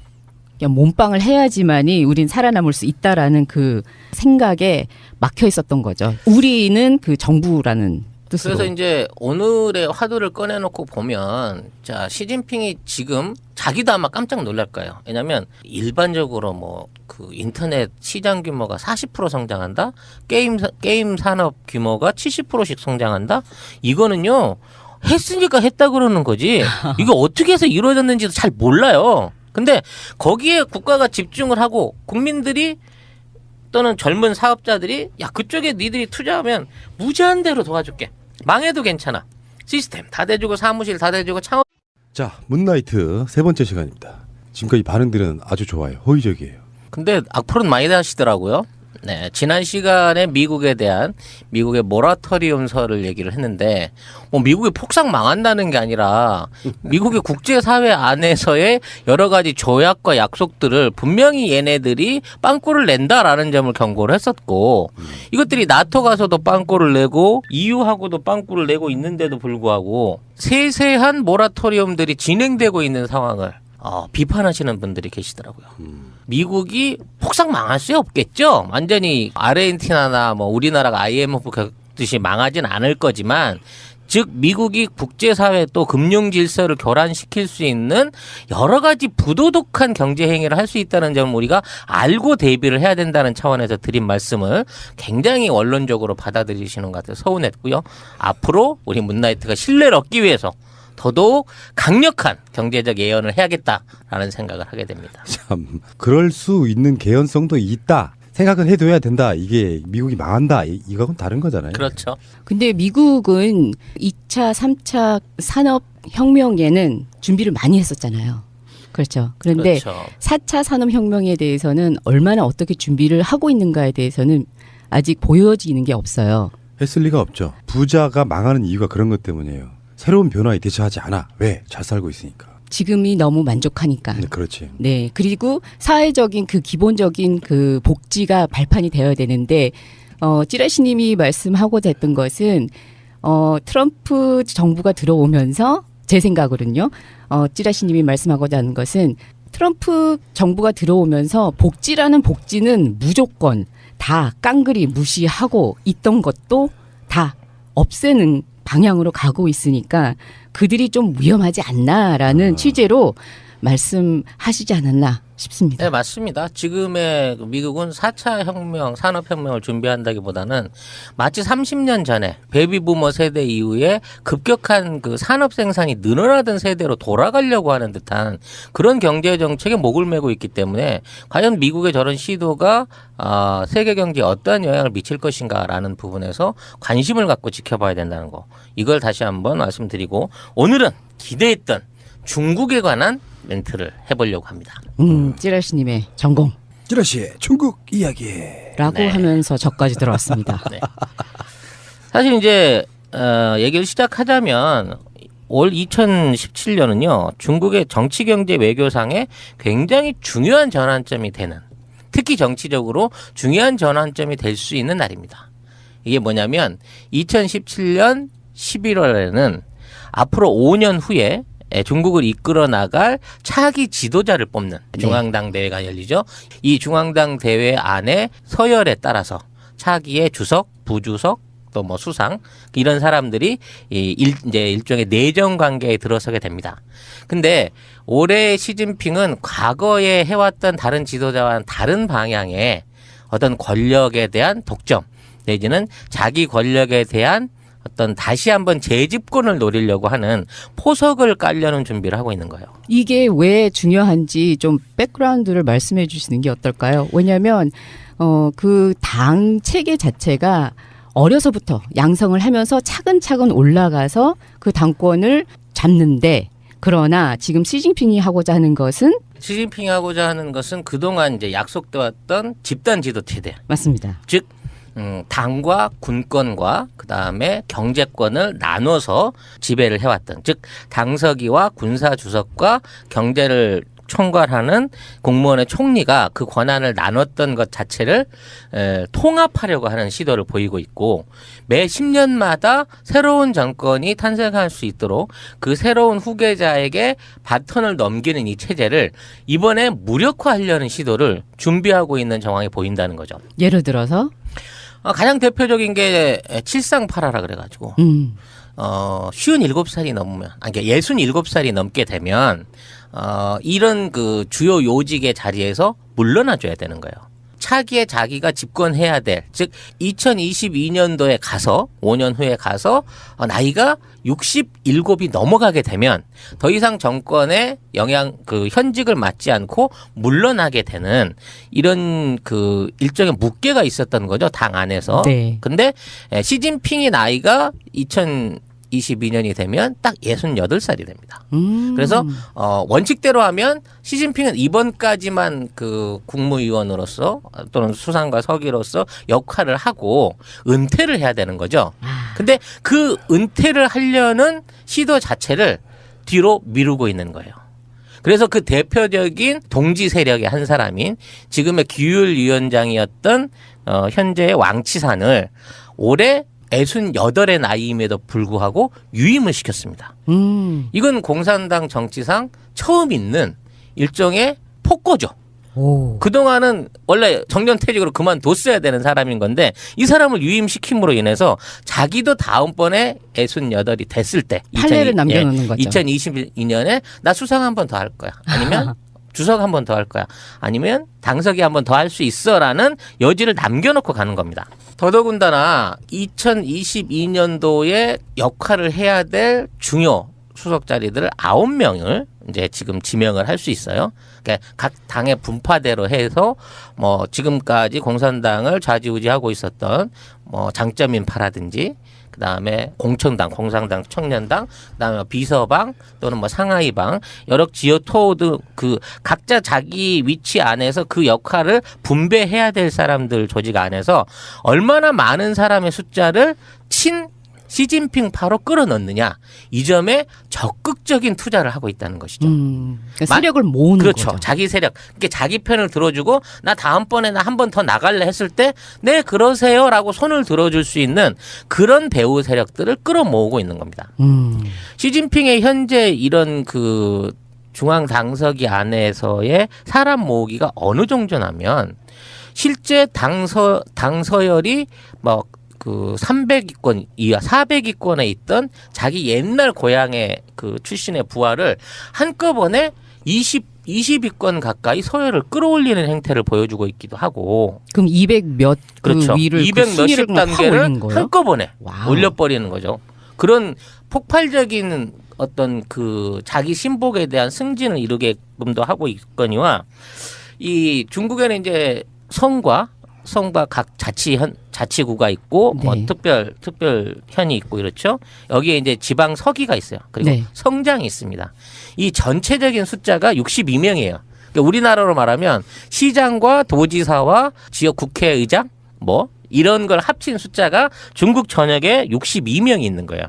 그냥 몸빵을 해야지만이 우린 살아남을 수 있다라는 그 생각에 막혀 있었던 거죠. 우리는 그 정부라는 뜻으로. 그래서 이제 오늘의 화두를 꺼내놓고 보면, 자, 시진핑이 지금 자기도 아마 깜짝 놀랄 거예요. 왜냐하면 일반적으로 뭐 그 인터넷 시장 규모가 40% 성장한다, 게임 산업 규모가 70%씩 성장한다. 이거는요, 했으니까 했다 그러는 거지. 이거 어떻게 해서 이루어졌는지도 잘 몰라요. 근데 거기에 국가가 집중을 하고 국민들이 또는 젊은 사업자들이 야, 그쪽에 니들이 투자하면 무제한 대로 도와줄게. 망해도 괜찮아. 시스템 다 대주고 사무실 다 대주고 창업. 자, 문나이트 세 번째 시간입니다. 지금까지 반응들은 아주 좋아요. 호의적이에요. 근데 악플은 많이 하시더라고요. 네, 지난 시간에 미국에 대한 미국의 모라토리움설을 얘기를 했는데, 미국이 폭삭 망한다는 게 아니라 미국의 국제사회 안에서의 여러 가지 조약과 약속들을 분명히 얘네들이 빵꾸를 낸다라는 점을 경고를 했었고, 이것들이 나토 가서도 빵꾸를 내고 EU하고도 빵꾸를 내고 있는데도 불구하고 세세한 모라토리움들이 진행되고 있는 상황을 비판하시는 분들이 계시더라고요. 미국이 폭삭 망할 수 없겠죠. 완전히 아르헨티나나 뭐 우리나라가 IMF 겪듯이 망하진 않을 거지만, 즉 미국이 국제사회 또 금융 질서를 교란시킬 수 있는 여러 가지 부도덕한 경제 행위를 할 수 있다는 점을 우리가 알고 대비를 해야 된다는 차원에서 드린 말씀을 굉장히 원론적으로 받아들이시는 것 같아서 서운했고요. 앞으로 우리 문나이트가 신뢰를 얻기 위해서 더더욱 강력한 경제적 예언을 해야겠다라는 생각을 하게 됩니다. 참, 그럴 수 있는 개연성도 있다. 생각은 해둬야 된다. 이게 미국이 망한다. 이거는 다른 거잖아요. 그렇죠. 근데 미국은 2차, 3차 산업혁명에는 준비를 많이 했었잖아요. 그렇죠. 그런데 그렇죠. 4차 산업혁명에 대해서는 얼마나 어떻게 준비를 하고 있는가에 대해서는 아직 보여지는 게 없어요. 했을 리가 없죠. 부자가 망하는 이유가 그런 것 때문이에요. 새로운 변화에 대처하지 않아. 왜? 잘 살고 있으니까. 지금이 너무 만족하니까. 그렇지. 네. 그리고 사회적인 그 기본적인 그 복지가 발판이 되어야 되는데, 찌라시님이 말씀하고자 했던 것은, 트럼프 정부가 들어오면서 제 생각으로는요, 찌라시님이 말씀하고자 하는 것은 트럼프 정부가 들어오면서 복지라는 복지는 무조건 다 깡그리 무시하고 있던 것도 다 없애는 방향으로 가고 있으니까 그들이 좀 위험하지 않나라는 취재로 말씀하시지 않았나 싶습니다. 네, 맞습니다. 지금의 미국은 4차 혁명, 산업혁명을 준비한다기보다는 마치 30년 전에 베이비부머 세대 이후에 급격한 그 산업 생산이 늘어나던 세대로 돌아가려고 하는 듯한 그런 경제 정책에 목을 메고 있기 때문에 과연 미국의 저런 시도가 세계 경제에 어떠한 영향을 미칠 것인가라는 부분에서 관심을 갖고 지켜봐야 된다는 거. 이걸 다시 한번 말씀드리고, 오늘은 기대했던 중국에 관한 멘트를 해보려고 합니다. 찌라시님의 전공. 찌라시의 중국 이야기. 라고 네. 하면서 저까지 들어왔습니다. 네. 사실 이제 얘기를 시작하자면 올 2017년은요. 중국의 정치, 경제, 외교상에 굉장히 중요한 전환점이 되는, 특히 정치적으로 중요한 전환점이 될 수 있는 날입니다. 이게 뭐냐면 2017년 11월에는 앞으로 5년 후에 중국을 이끌어 나갈 차기 지도자를 뽑는 중앙당 대회가 열리죠. 이 중앙당 대회 안에 서열에 따라서 차기의 주석, 부주석, 또 뭐 수상, 이런 사람들이 이제 일종의 내정 관계에 들어서게 됩니다. 근데 올해 시진핑은 과거에 해왔던 다른 지도자와는 다른 방향의 어떤 권력에 대한 독점, 내지는 자기 권력에 대한 어떤 다시 한번 재집권을 노리려고 하는 포석을 깔려는 준비를 하고 있는 거예요. 이게 왜 중요한지 좀 백그라운드를 말씀해 주시는 게 어떨까요? 왜냐하면 그 당 체계 자체가 어려서부터 양성을 하면서 차근차근 올라가서 그 당권을 잡는데, 그러나 지금 시진핑이 하고자 하는 것은 시진핑이 하고자 하는 것은 그동안 이제 약속돼 왔던 집단 지도 체제. 맞습니다. 즉 당과 군권과 그다음에 경제권을 나눠서 지배를 해왔던, 즉 당서기와 군사주석과 경제를 총괄하는 공무원의 총리가 그 권한을 나눴던 것 자체를 통합하려고 하는 시도를 보이고 있고, 매 10년마다 새로운 정권이 탄생할 수 있도록 그 새로운 후계자에게 바톤을 넘기는 이 체제를 이번에 무력화하려는 시도를 준비하고 있는 정황이 보인다는 거죠. 예를 들어서 가장 대표적인 게 칠상팔아라 그래가지고 57살이 넘으면, 그러니까 67살이 넘게 되면 이런 그 주요 요직의 자리에서 물러나줘야 되는 거예요. 차기에 자기가 집권해야 될, 즉 2022년도에 가서 5년 후에 가서 나이가 67이 넘어가게 되면 더 이상 정권의 그 현직을 맡지 않고 물러나게 되는 이런 그 일종의 묵계가 있었던 거죠, 당 안에서. 네. 근데 시진핑이 나이가 2022년이 되면 딱 68살이 됩니다. 그래서 원칙대로 하면 시진핑은 이번까지만 그 국무위원으로서 또는 수상과 서기로서 역할을 하고 은퇴를 해야 되는 거죠. 근데 그 은퇴를 하려는 시도 자체를 뒤로 미루고 있는 거예요. 그래서 그 대표적인 동지 세력의 한 사람인 지금의 규율위원장이었던 현재의 왕치산을 올해 68의 나이임에도 불구하고 유임을 시켰습니다. 이건 공산당 정치상 처음 있는 일종의 폭거죠. 오. 그동안은 원래 정년퇴직으로 그만뒀어야 되는 사람인 건데 이 사람을 유임시킴으로 인해서 자기도 다음번에 68이 됐을 때 판례를 남겨놓는 거죠. 2022년에 나 수상 한 번 더 할 거야. 아니면 주석 한 번 더 할 거야. 아니면 당서기 한 번 더 할 수 있어라는 여지를 남겨놓고 가는 겁니다. 더더군다나 2022년도에 역할을 해야 될 중요 수석 자리들을 9명을 이제 지금 지명을 할 수 있어요. 그러니까 각 당의 분파대로 해서 뭐 지금까지 공산당을 좌지우지하고 있었던 뭐 장점인파라든지 그다음에 공천당, 공산당, 청년당, 그다음에 비서방 또는 뭐 상하이방 여러 지역토 등 그 각자 자기 위치 안에서 그 역할을 분배해야 될 사람들 조직 안에서 얼마나 많은 사람의 숫자를 시진핑파로 끌어넣느냐, 이 점에 적극적인 투자를 하고 있다는 것이죠. 그러니까 세력을 모으는 그렇죠. 거죠. 자기 세력. 그러니까 자기 편을 들어주고 나 다음번에 나 한 번 더 나갈래 했을 때 네 그러세요라고 손을 들어줄 수 있는 그런 배후 세력들을 끌어모으고 있는 겁니다. 시진핑의 현재 이런 그 중앙 당서기 안에서의 사람 모으기가 어느 정도냐면 실제 당서열이 뭐 그 300위권 이하 400위권에 있던 자기 옛날 고향의 그 출신의 부하를 한꺼번에 20위권 가까이 서열을 끌어올리는 행태를 보여주고 있기도 하고. 그럼 200몇 그렇죠. 그 위를 200 몇십 단계를 거예요? 한꺼번에 와우. 올려버리는 거죠. 그런 폭발적인 어떤 그 자기 신복에 대한 승진을 이루게끔도 하고 있거니와 이 중국에는 이제 성과 각 자치구가 있고 네. 뭐 특별현이 있고 이렇죠. 여기에 이제 지방 서기가 있어요. 그리고 네. 성장이 있습니다. 이 전체적인 숫자가 62명이에요. 그러니까 우리나라로 말하면 시장과 도지사와 지역 국회의장 뭐 이런 걸 합친 숫자가 중국 전역에 62명이 있는 거예요.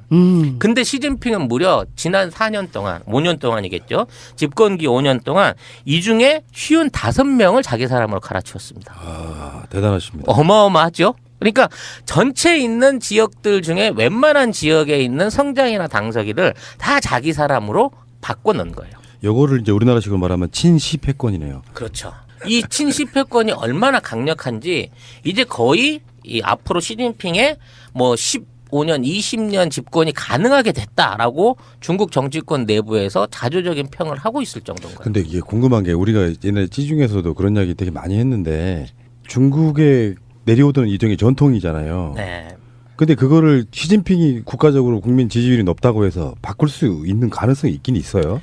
근데 시진핑은 무려 지난 4년 동안, 5년 동안이겠죠. 집권기 5년 동안 이 중에 55명을 자기 사람으로 갈아치웠습니다. 아, 대단하십니다. 어마어마하죠. 그러니까 전체 있는 지역들 중에 웬만한 지역에 있는 성장이나 당서기를 다 자기 사람으로 바꿔놓은 거예요. 요거를 이제 우리나라식으로 말하면 친시패권이네요. 그렇죠. 이 친시패권이 얼마나 강력한지 이제 거의 이 앞으로 시진핑의 뭐 15년, 20년 집권이 가능하게 됐다라고 중국 정치권 내부에서 자조적인 평을 하고 있을 정도인 거예요. 근데 이게 궁금한 게 우리가 옛날에 찌중에서도 그런 이야기 되게 많이 했는데 중국의 내려오던 일종의 전통이잖아요. 네. 근데 그거를 시진핑이 국가적으로 국민 지지율이 높다고 해서 바꿀 수 있는 가능성이 있긴 있어요.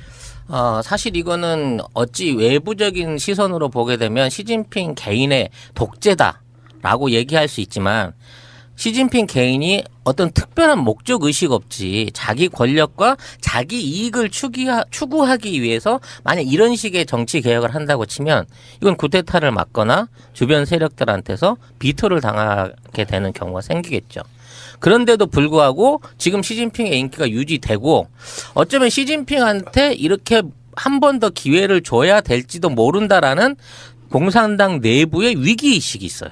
사실 이거는 어찌 외부적인 시선으로 보게 되면 시진핑 개인의 독재다라고 얘기할 수 있지만 시진핑 개인이 어떤 특별한 목적 의식 없이 자기 권력과 자기 이익을 추구하기 위해서 만약 이런 식의 정치 개혁을 한다고 치면 이건 쿠데타를 막거나 주변 세력들한테서 비토를 당하게 되는 경우가 생기겠죠. 그런데도 불구하고 지금 시진핑의 인기가 유지되고 어쩌면 시진핑한테 이렇게 한 번 더 기회를 줘야 될지도 모른다라는 공산당 내부의 위기의식이 있어요.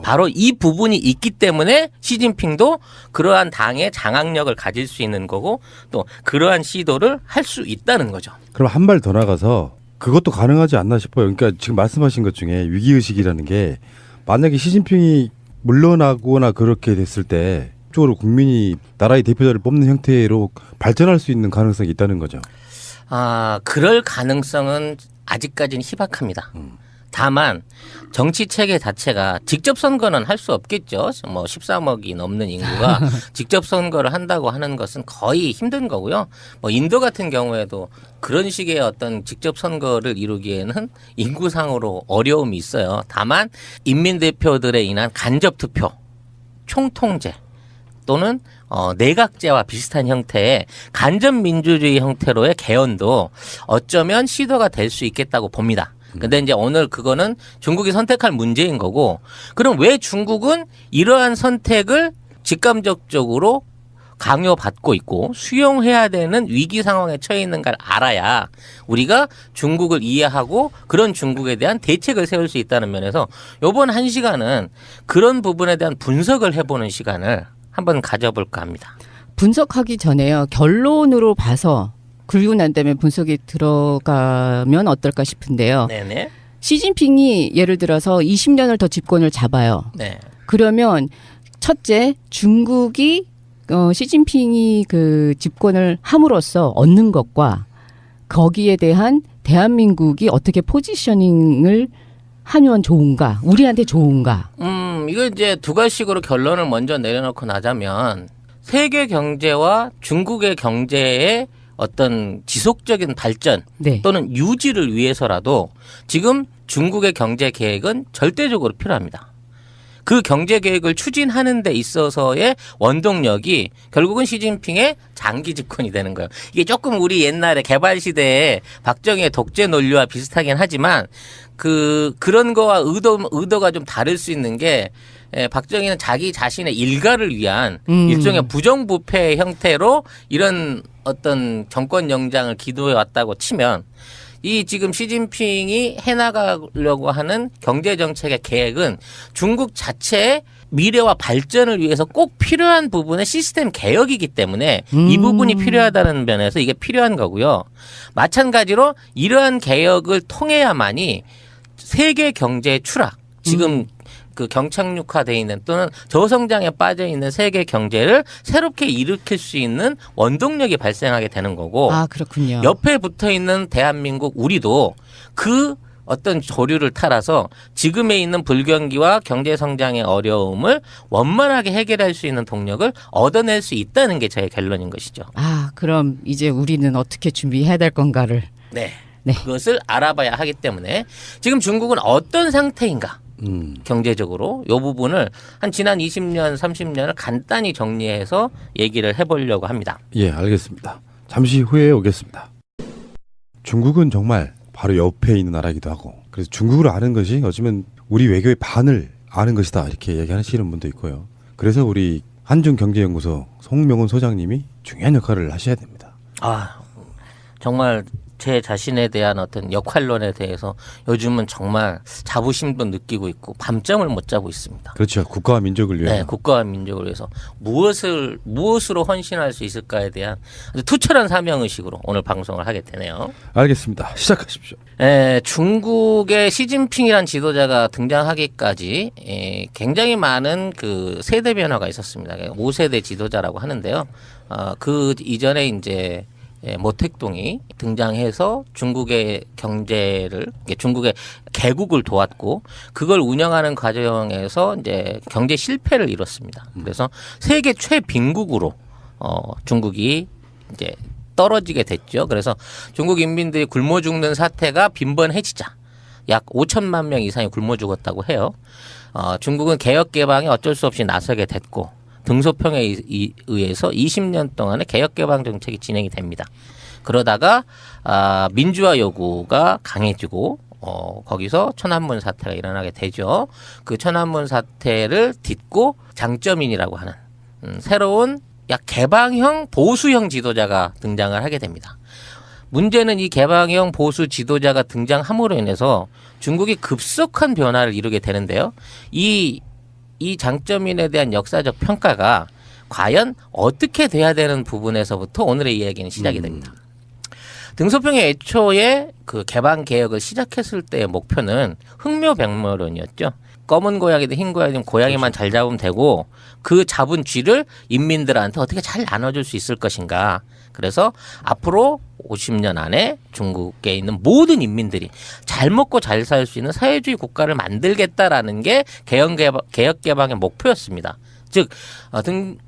바로 이 부분이 있기 때문에 시진핑도 그러한 당의 장악력을 가질 수 있는 거고 또 그러한 시도를 할 수 있다는 거죠. 그럼 한 발 더 나가서 그것도 가능하지 않나 싶어요. 그러니까 지금 말씀하신 것 중에 위기의식이라는 게 만약에 시진핑이 물러나거나 그렇게 됐을 때 쪽으로 국민이 나라의 대표자를 뽑는 형태로 발전할 수 있는 가능성이 있다는 거죠. 그럴 가능성은 아직까지는 희박합니다. 다만 정치 체계 자체가 직접 선거는 할 수 없겠죠. 뭐 13억이 넘는 인구가 직접 선거를 한다고 하는 것은 거의 힘든 거고요. 뭐 인도 같은 경우에도 그런 식의 어떤 직접 선거를 이루기에는 인구상으로 어려움이 있어요. 다만 인민 대표들에 인한 간접 투표, 총통제 또는 내각제와 비슷한 형태의 간접 민주주의 형태로의 개헌도 어쩌면 시도가 될 수 있겠다고 봅니다. 근데 이제 오늘 그거는 중국이 선택할 문제인 거고, 그럼 왜 중국은 이러한 선택을 직감적으로 강요받고 있고 수용해야 되는 위기 상황에 처해 있는가를 알아야 우리가 중국을 이해하고 그런 중국에 대한 대책을 세울 수 있다는 면에서 이번 1시간은 그런 부분에 대한 분석을 해보는 시간을 한번 가져볼까 합니다. 분석하기 전에요. 결론으로 봐서 굴고 난 다음에 분석이 들어가면 어떨까 싶은데요. 네네. 시진핑이 예를 들어서 20년을 더 집권을 잡아요. 네. 그러면 첫째, 중국이 시진핑이 그 집권을 함으로써 얻는 것과 거기에 대한 대한민국이 어떻게 포지셔닝을 하면 좋은가, 우리한테 좋은가. 이거 이제 두 가지식으로 결론을 먼저 내려놓고 나자면 세계 경제와 중국의 경제의 어떤 지속적인 발전 네. 또는 유지를 위해서라도 지금 중국의 경제 계획은 절대적으로 필요합니다. 그 경제 계획을 추진하는 데 있어서의 원동력이 결국은 시진핑의 장기 집권이 되는 거예요. 이게 조금 우리 옛날에 개발 시대에 박정희의 독재 논리와 비슷하긴 하지만 그런 거와 의도가 좀 다를 수 있는 게 박정희는 자기 자신의 일가를 위한 일종의 부정부패 형태로 이런 어떤 정권 영장을 기도해 왔다고 치면 이 지금 시진핑이 해나가려고 하는 경제정책의 계획은 중국 자체의 미래와 발전을 위해서 꼭 필요한 부분의 시스템 개혁이기 때문에 이 부분이 필요하다는 면에서 이게 필요한 거고요. 마찬가지로 이러한 개혁을 통해야만이 세계 경제의 추락, 지금 그 경착륙화돼 있는 또는 저성장에 빠져 있는 세계 경제를 새롭게 일으킬 수 있는 원동력이 발생하게 되는 거고. 아, 그렇군요. 옆에 붙어 있는 대한민국 우리도 그 어떤 조류를 따라서 지금에 있는 불경기와 경제 성장의 어려움을 원만하게 해결할 수 있는 동력을 얻어낼 수 있다는 게 저의 결론인 것이죠. 아, 그럼 이제 우리는 어떻게 준비해야 될 건가를. 네. 네. 그것을 알아봐야 하기 때문에 지금 중국은 어떤 상태인가? 경제적으로 이 부분을 한 지난 20년, 30년을 간단히 정리해서 얘기를 해보려고 합니다. 예, 알겠습니다. 잠시 후에 오겠습니다. 중국은 정말 바로 옆에 있는 나라이기도 하고, 그래서 중국을 아는 것이 어쩌면 우리 외교의 반을 아는 것이다 이렇게 얘기하시는 분도 있고요. 그래서 우리 한중경제연구소 송명훈 소장님이 중요한 역할을 하셔야 됩니다. 정말 제 자신에 대한 어떤 역할론에 대해서 요즘은 정말 자부심도 느끼고 있고 밤잠을 못 자고 있습니다. 그렇죠. 국가와 민족을 위해서. 네, 국가와 민족을 위해서 무엇으로 헌신할 수 있을까에 대한 아주 투철한 사명의식으로 오늘 방송을 하게 되네요. 알겠습니다. 시작하십시오. 중국의 시진핑이란 지도자가 등장하기까지 굉장히 많은 그 세대 변화가 있었습니다. 5세대 지도자라고 하는데요. 그 이전에 이제 모택동이 등장해서 중국의 경제를 중국의 개국을 도왔고 그걸 운영하는 과정에서 이제 경제 실패를 이뤘습니다. 그래서 세계 최빈국으로 중국이 이제 떨어지게 됐죠. 그래서 중국 인민들이 굶어 죽는 사태가 빈번해지자 약 5천만 명 이상이 굶어 죽었다고 해요. 중국은 개혁 개방에 어쩔 수 없이 나서게 됐고 등소평에 의해서 20년 동안의 개혁 개방 정책이 진행이 됩니다. 그러다가 민주화 요구가 강해지고 거기서 천안문 사태가 일어나게 되죠. 그 천안문 사태를 딛고 장쩌민이라고 하는 새로운 약 개방형 보수형 지도자가 등장을 하게 됩니다. 문제는 이 개방형 보수 지도자가 등장함으로 인해서 중국이 급속한 변화를 이루게 되는데요. 이 장쩌민에 대한 역사적 평가가 과연 어떻게 돼야 되는 부분에서부터 오늘의 이야기는 시작이 됩니다. 등소평이 애초에 그 개방 개혁을 시작했을 때의 목표는 흥묘백모론이었죠. 검은 고양이든 흰 고양이든 고양이만 잘 잡으면 되고 그 잡은 쥐를 인민들한테 어떻게 잘 나눠줄 수 있을 것인가. 그래서 앞으로 50년 안에 중국에 있는 모든 인민들이 잘 먹고 잘 살 수 있는 사회주의 국가를 만들겠다라는 게 개혁 개방의 목표였습니다. 즉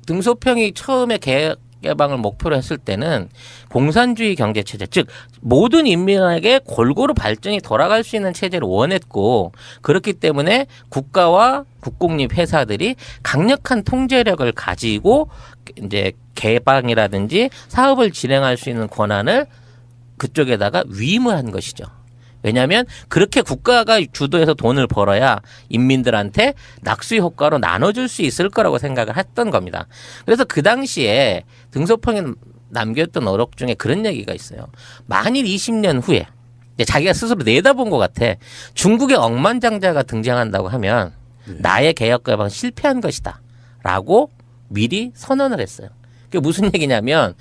등소평이 처음에 개혁 개방을 목표로 했을 때는 공산주의 경제 체제, 즉 모든 인민에게 골고루 발전이 돌아갈 수 있는 체제를 원했고 그렇기 때문에 국가와 국공립 회사들이 강력한 통제력을 가지고 이제 개방이라든지 사업을 진행할 수 있는 권한을 그쪽에다가 위임을 한 것이죠. 왜냐하면 그렇게 국가가 주도해서 돈을 벌어야 인민들한테 낙수 효과로 나눠줄 수 있을 거라고 생각을 했던 겁니다. 그래서 그 당시에 등소평이 남겼던 어록 중에 그런 얘기가 있어요. 만일 20년 후에 자기가 스스로 내다본 것 같아. 중국의 억만장자가 등장한다고 하면 나의 개혁 개방은 실패한 것이다 라고 미리 선언을 했어요. 그게 무슨 얘기냐면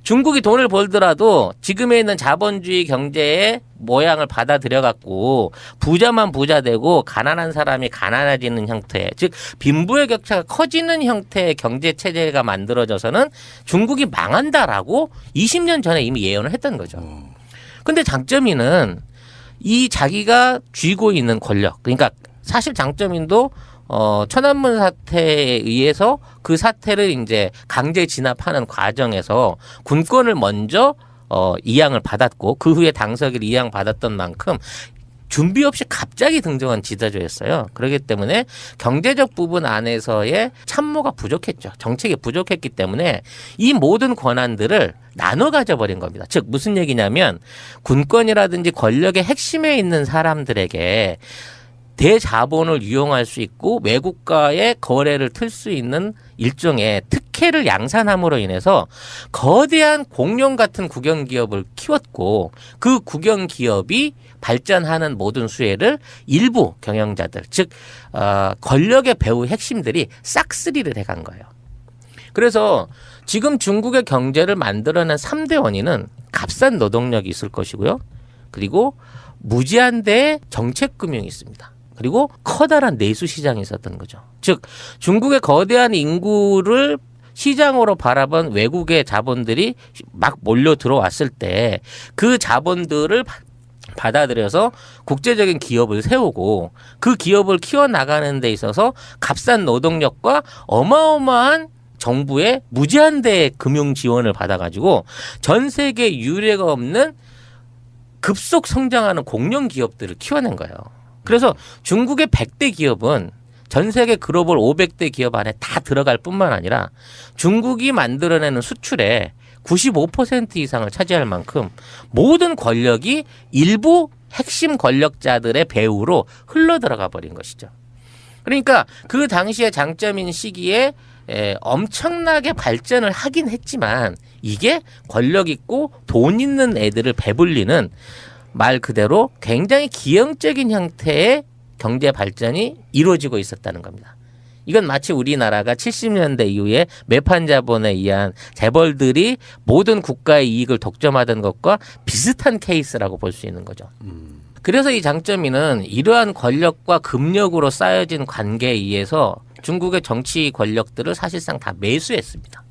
중국이 돈을 벌더라도 지금에 있는 자본주의 경제의 모양을 받아들여 갖고 부자만 부자 되고 가난한 사람이 가난해지는 형태, 즉 빈부의 격차가 커지는 형태의 경제 체제가 만들어져서는 중국이 망한다라고 20년 전에 이미 예언을 했던 거죠. 근데 장쩌민은 이 자기가 쥐고 있는 권력, 그러니까 사실 장쩌민도 천안문 사태에 의해서 그 사태를 이제 강제 진압하는 과정에서 군권을 먼저 이양을 받았고 그 후에 당서기를 이양받았던 만큼 준비 없이 갑자기 등장한 지도자였어요. 그렇기 때문에 경제적 부분 안에서의 참모가 부족했죠. 정책이 부족했기 때문에 이 모든 권한들을 나눠 가져버린 겁니다. 즉 무슨 얘기냐면 군권이라든지 권력의 핵심에 있는 사람들에게 대자본을 이용할 수 있고 외국과의 거래를 틀 수 있는 일종의 특혜를 양산함으로 인해서 거대한 공룡 같은 국영기업을 키웠고 그 국영기업이 발전하는 모든 수혜를 일부 경영자들 즉 권력의 배후 핵심들이 싹쓸이를 해간 거예요. 그래서 지금 중국의 경제를 만들어낸 3대 원인은 값싼 노동력이 있을 것이고요. 그리고 무제한 대의 정책금융이 있습니다. 그리고 커다란 내수 시장이 있었던 거죠. 즉 중국의 거대한 인구를 시장으로 바라본 외국의 자본들이 막 몰려 들어왔을 때 그 자본들을 받아들여서 국제적인 기업을 세우고 그 기업을 키워나가는 데 있어서 값싼 노동력과 어마어마한 정부의 무제한대의 금융 지원을 받아가지고 전 세계 유례가 없는 급속 성장하는 공룡 기업들을 키워낸 거예요. 그래서 중국의 100대 기업은 전 세계 글로벌 500대 기업 안에 다 들어갈 뿐만 아니라 중국이 만들어내는 수출의 95% 이상을 차지할 만큼 모든 권력이 일부 핵심 권력자들의 배후로 흘러들어가 버린 것이죠. 그러니까 그 당시에 장쩌민 시기에 엄청나게 발전을 하긴 했지만 이게 권력 있고 돈 있는 애들을 배불리는 말 그대로 굉장히 기형적인 형태의 경제 발전이 이루어지고 있었다는 겁니다. 이건 마치 우리나라가 70년대 이후에 매판 자본에 의한 재벌들이 모든 국가의 이익을 독점하던 것과 비슷한 케이스라고 볼 수 있는 거죠. 그래서 이 장쩌민은 이러한 권력과 금력으로 쌓여진 관계에 의해서 중국의 정치 권력들을 사실상 다 매수했습니다.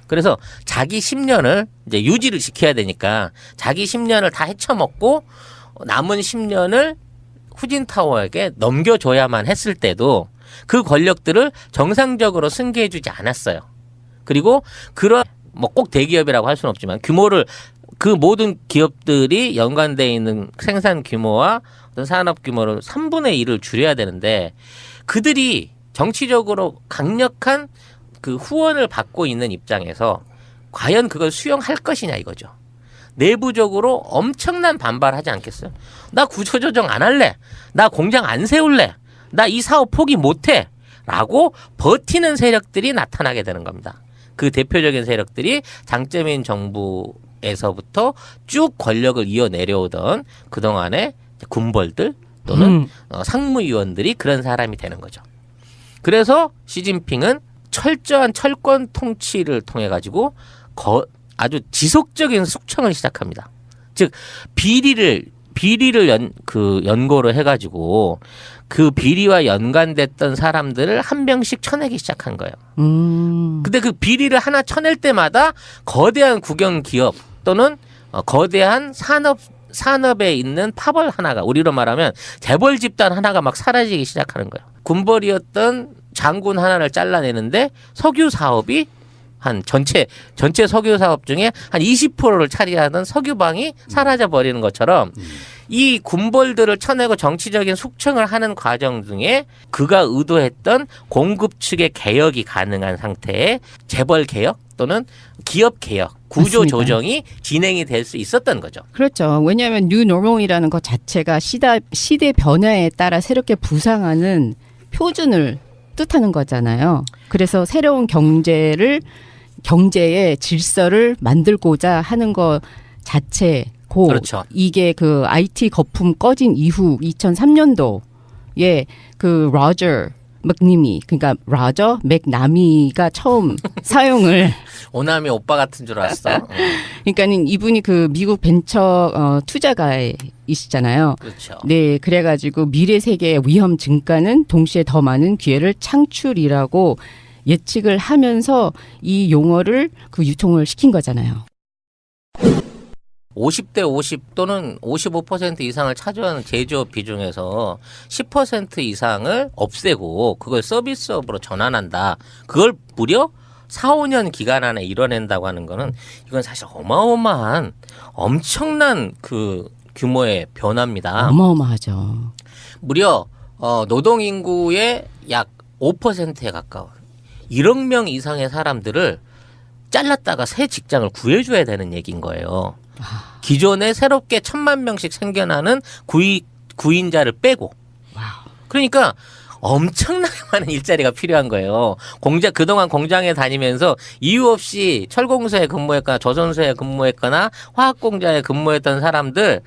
그래서 자기 10년을 이제 유지를 시켜야 되니까 자기 10년을 다 헤쳐먹고 남은 10년을 후진타오에게 넘겨줘야만 했을 때도 그 권력들을 정상적으로 승계해주지 않았어요. 그리고 그런 뭐 꼭 대기업이라고 할 수는 없지만 규모를 그 모든 기업들이 연관되어 있는 생산 규모와 어떤 산업 규모를 3분의 1을 줄여야 되는데 그들이 정치적으로 강력한 그 후원을 받고 있는 입장에서 과연 그걸 수용할 것이냐 이거죠. 내부적으로 엄청난 반발하지 않겠어요? 나 구조조정 안 할래. 나 공장 안 세울래. 나 이 사업 포기 못해. 라고 버티는 세력들이 나타나게 되는 겁니다. 그 대표적인 세력들이 장점인 정부에서부터 쭉 권력을 이어 내려오던 그동안의 군벌들 또는 상무위원들이 그런 사람이 되는 거죠. 그래서 시진핑은 철저한 철권 통치를 통해 가지고 아주 지속적인 숙청을 시작합니다. 즉 비리를 연고로 해가지고 그 비리와 연관됐던 사람들을 한 명씩 쳐내기 시작한 거예요. 근데 그 비리를 하나 쳐낼 때마다 거대한 국영 기업 또는 거대한 산업에 있는 파벌 하나가 우리로 말하면 재벌 집단 하나가 막 사라지기 시작하는 거예요. 군벌이었던 장군 하나를 잘라내는데 석유 사업이 한 전체 석유 사업 중에 한 20%를 차지하던 석유방이 사라져 버리는 것처럼 이 군벌들을 쳐내고 정치적인 숙청을 하는 과정 중에 그가 의도했던 공급 측의 개혁이 가능한 상태의 재벌 개혁 또는 기업 개혁, 구조 맞습니다. 조정이 진행이 될 수 있었던 거죠. 그렇죠. 왜냐하면 뉴 노멀이라는 것 자체가 시대 변화에 따라 새롭게 부상하는 표준을 뜻하는 거잖아요. 그래서 새로운 경제의 질서를 만들고자 하는 것 자체고 그렇죠. 이게 그 IT 거품 꺼진 이후 2003년도에 그 로저 맥님이 그러니까 로저 맥나미가 처음 사용을 오남이 오빠 같은 줄 알았어. 그러니까는 이분이 그 미국 벤처 투자가이시잖아요. 그렇죠. 네, 그래가지고 미래 세계의 위험 증가는 동시에 더 많은 기회를 창출이라고 예측을 하면서 이 용어를 그 유통을 시킨 거잖아요. 50대 50 또는 55% 이상을 차지하는 제조업 비중에서 10% 이상을 없애고 그걸 서비스업으로 전환한다. 그걸 무려 4, 5년 기간 안에 이뤄낸다고 하는 거는 이건 사실 어마어마한 엄청난 그 규모의 변화입니다. 어마어마하죠. 무려 노동 인구의 약 5%에 가까운 1억 명 이상의 사람들을 잘랐다가 새 직장을 구해줘야 되는 얘기인 거예요. 기존에 새롭게 1,000만 명씩 생겨나는 구인자를 빼고. 그러니까 엄청나게 많은 일자리가 필요한 거예요. 그동안 공장에 다니면서 이유 없이 철공소에 근무했거나 조선소에 근무했거나 화학공장에 근무했던 사람들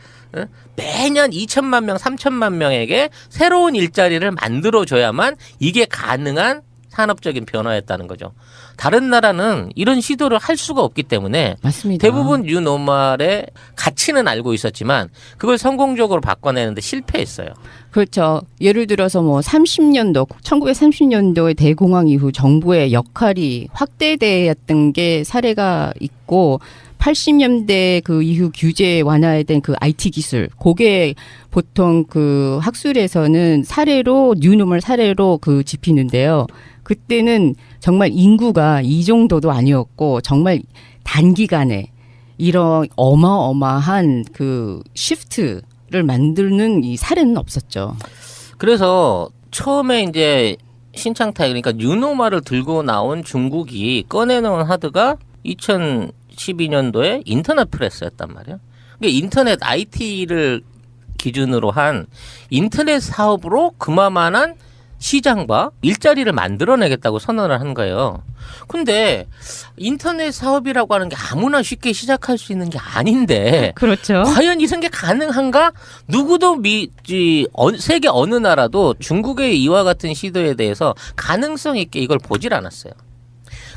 매년 2천만 명, 3천만 명에게 새로운 일자리를 만들어줘야만 이게 가능한 산업적인 변화였다는 거죠. 다른 나라는 이런 시도를 할 수가 없기 때문에 맞습니다. 대부분 뉴노멀의 가치는 알고 있었지만 그걸 성공적으로 바꿔내는데 실패했어요. 그렇죠. 예를 들어서 뭐 1930년도의 대공황 이후 정부의 역할이 확대되었던 게 사례가 있고 80년대 그 이후 규제 완화에 된 그 IT 기술, 그게 보통 그 학술에서는 뉴노멀 사례로 그 짚이는데요. 그때는 정말 인구가 이 정도도 아니었고 정말 단기간에 이런 어마어마한 그 시프트를 만드는 이 사례는 없었죠. 그래서 처음에 이제 신창타이 그러니까 뉴노멀을 들고 나온 중국이 꺼내놓은 하드가 2012년도에 인터넷 프레스였단 말이에요. 그러니까 인터넷 IT를 기준으로 한 인터넷 사업으로 그만한 시장과 일자리를 만들어내겠다고 선언을 한 거예요. 근데 인터넷 사업이라고 하는 게 아무나 쉽게 시작할 수 있는 게 아닌데 그렇죠. 과연 이런 게 가능한가? 누구도 세계 어느 나라도 중국의 이와 같은 시도에 대해서 가능성 있게 이걸 보질 않았어요.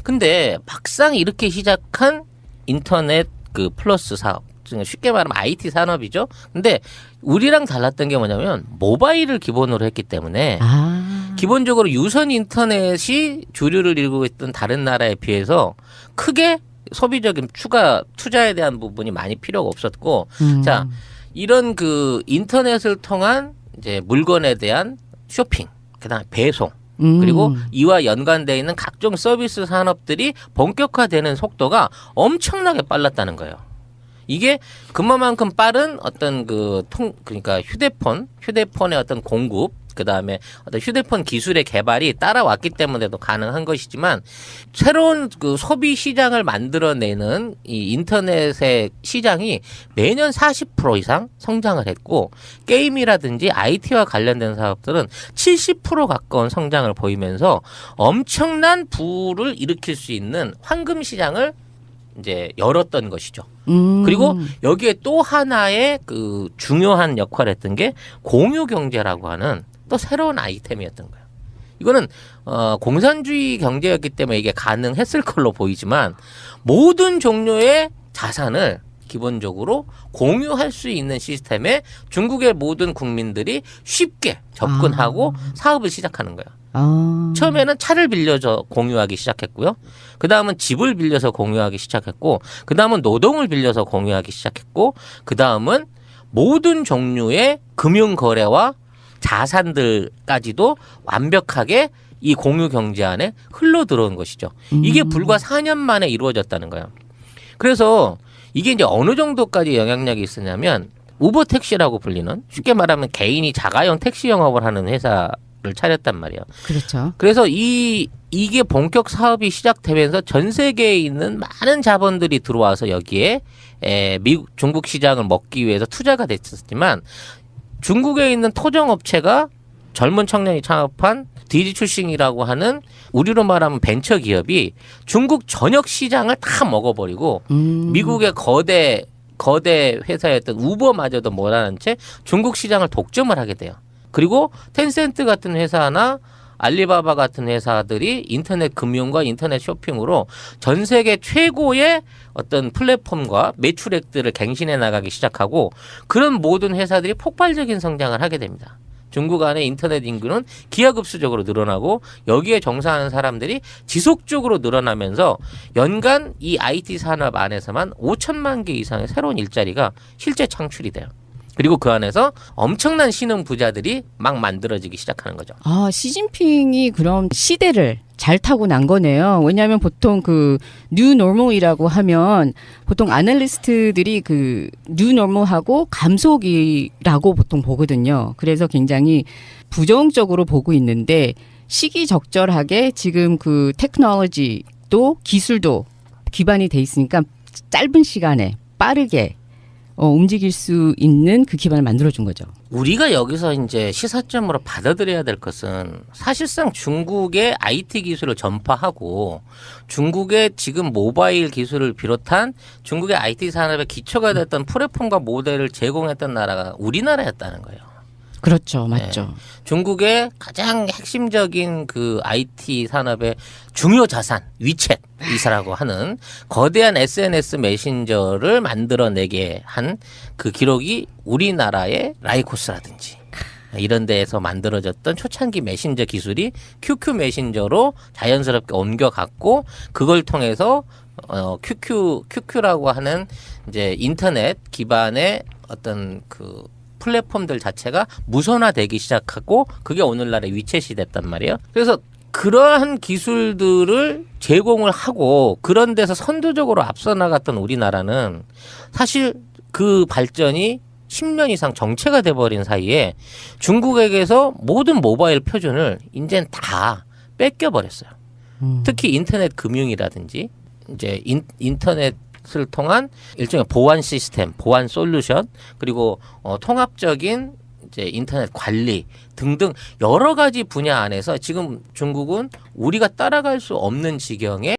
근데 막상 이렇게 시작한 인터넷 그 플러스 사업, 쉽게 말하면 IT 산업이죠. 근데 우리랑 달랐던 게 뭐냐면 모바일을 기본으로 했기 때문에 기본적으로 유선 인터넷이 주류를 이루고 있던 다른 나라에 비해서 크게 소비적인 추가 투자에 대한 부분이 많이 필요가 없었고, 자, 이런 그 인터넷을 통한 이제 물건에 대한 쇼핑, 그다음에 배송, 그리고 이와 연관되어 있는 각종 서비스 산업들이 본격화되는 속도가 엄청나게 빨랐다는 거예요. 이게 그만큼 빠른 어떤 그러니까 휴대폰의 어떤 공급, 그 다음에 어떤 휴대폰 기술의 개발이 따라왔기 때문에도 가능한 것이지만, 새로운 그 소비 시장을 만들어내는 이 인터넷의 시장이 매년 40% 이상 성장을 했고, 게임이라든지 IT와 관련된 사업들은 70% 가까운 성장을 보이면서 엄청난 부를 일으킬 수 있는 황금 시장을 이제 열었던 것이죠. 그리고 여기에 또 하나의 그 중요한 역할을 했던 게 공유 경제라고 하는 또 새로운 아이템이었던 거예요. 이거는 공산주의 경제였기 때문에 이게 가능했을 걸로 보이지만, 모든 종류의 자산을 기본적으로 공유할 수 있는 시스템에 중국의 모든 국민들이 쉽게 접근하고 사업을 시작하는 거예요. 처음에는 차를 빌려서 공유하기 시작했고요. 그 다음은 집을 빌려서 공유하기 시작했고, 그 다음은 노동을 빌려서 공유하기 시작했고, 그 다음은 모든 종류의 금융거래와 자산들까지도 완벽하게 이 공유 경제 안에 흘러 들어온 것이죠. 이게 불과 4년 만에 이루어졌다는 거예요. 그래서 이게 이제 어느 정도까지 영향력이 있었냐면, 우버 택시라고 불리는, 쉽게 말하면 개인이 자가용 택시 영업을 하는 회사를 차렸단 말이에요. 그렇죠. 그래서 이게 본격 사업이 시작되면서 전 세계에 있는 많은 자본들이 들어와서 여기에 중국 시장을 먹기 위해서 투자가 됐었지만, 중국에 있는 토종업체가 젊은 청년이 창업한 디지출싱이라고 하는, 우리로 말하면 벤처 기업이 중국 전역 시장을 다 먹어버리고 미국의 거대 회사였던 우버마저도 못하는 채 중국 시장을 독점을 하게 돼요. 그리고 텐센트 같은 회사나 알리바바 같은 회사들이 인터넷 금융과 인터넷 쇼핑으로 전 세계 최고의 어떤 플랫폼과 매출액들을 갱신해 나가기 시작하고, 그런 모든 회사들이 폭발적인 성장을 하게 됩니다. 중국 안의 인터넷 인구는 기하급수적으로 늘어나고, 여기에 종사하는 사람들이 지속적으로 늘어나면서 연간 이 IT 산업 안에서만 5천만 개 이상의 새로운 일자리가 실제 창출이 돼요. 그리고 그 안에서 엄청난 신흥 부자들이 막 만들어지기 시작하는 거죠. 아, 시진핑이 그럼 시대를 잘 타고 난 거네요. 왜냐하면 보통 그 뉴노멀이라고 하면 보통 애널리스트들이 그 뉴노멀하고 감속이라고 보통 보거든요. 그래서 굉장히 부정적으로 보고 있는데, 시기적절하게 지금 그 테크놀로지도 기술도 기반이 돼 있으니까 짧은 시간에 빠르게 움직일 수 있는 그 기반을 만들어준 거죠. 우리가 여기서 이제 시사점으로 받아들여야 될 것은, 사실상 중국의 IT 기술을 전파하고 중국의 지금 모바일 기술을 비롯한 중국의 IT 산업의 기초가 됐던 플랫폼과 모델을 제공했던 나라가 우리나라였다는 거예요. 그렇죠. 맞죠. 네. 중국의 가장 핵심적인 그 IT 산업의 중요 자산, 위챗이라고 하는 거대한 SNS 메신저를 만들어내게 한 그 기록이 우리나라의 라이코스라든지 이런 데에서 만들어졌던 초창기 메신저 기술이 QQ 메신저로 자연스럽게 옮겨갔고, 그걸 통해서 QQ라고 하는 이제 인터넷 기반의 어떤 그 플랫폼들 자체가 무선화되기 시작하고, 그게 오늘날의 위챗이 됐단 말이에요. 그래서 그러한 기술들을 제공을 하고 그런 데서 선두적으로 앞서 나갔던 우리나라는 사실 그 발전이 10년 이상 정체가 돼버린 사이에 중국에게서 모든 모바일 표준을 이제는 다 뺏겨버렸어요. 특히 인터넷 금융이라든지 이제 인터넷을 통한 일종의 보안 시스템, 보안 솔루션, 그리고 통합적인 이제 인터넷 관리 등등 여러 가지 분야 안에서 지금 중국은 우리가 따라갈 수 없는 지경에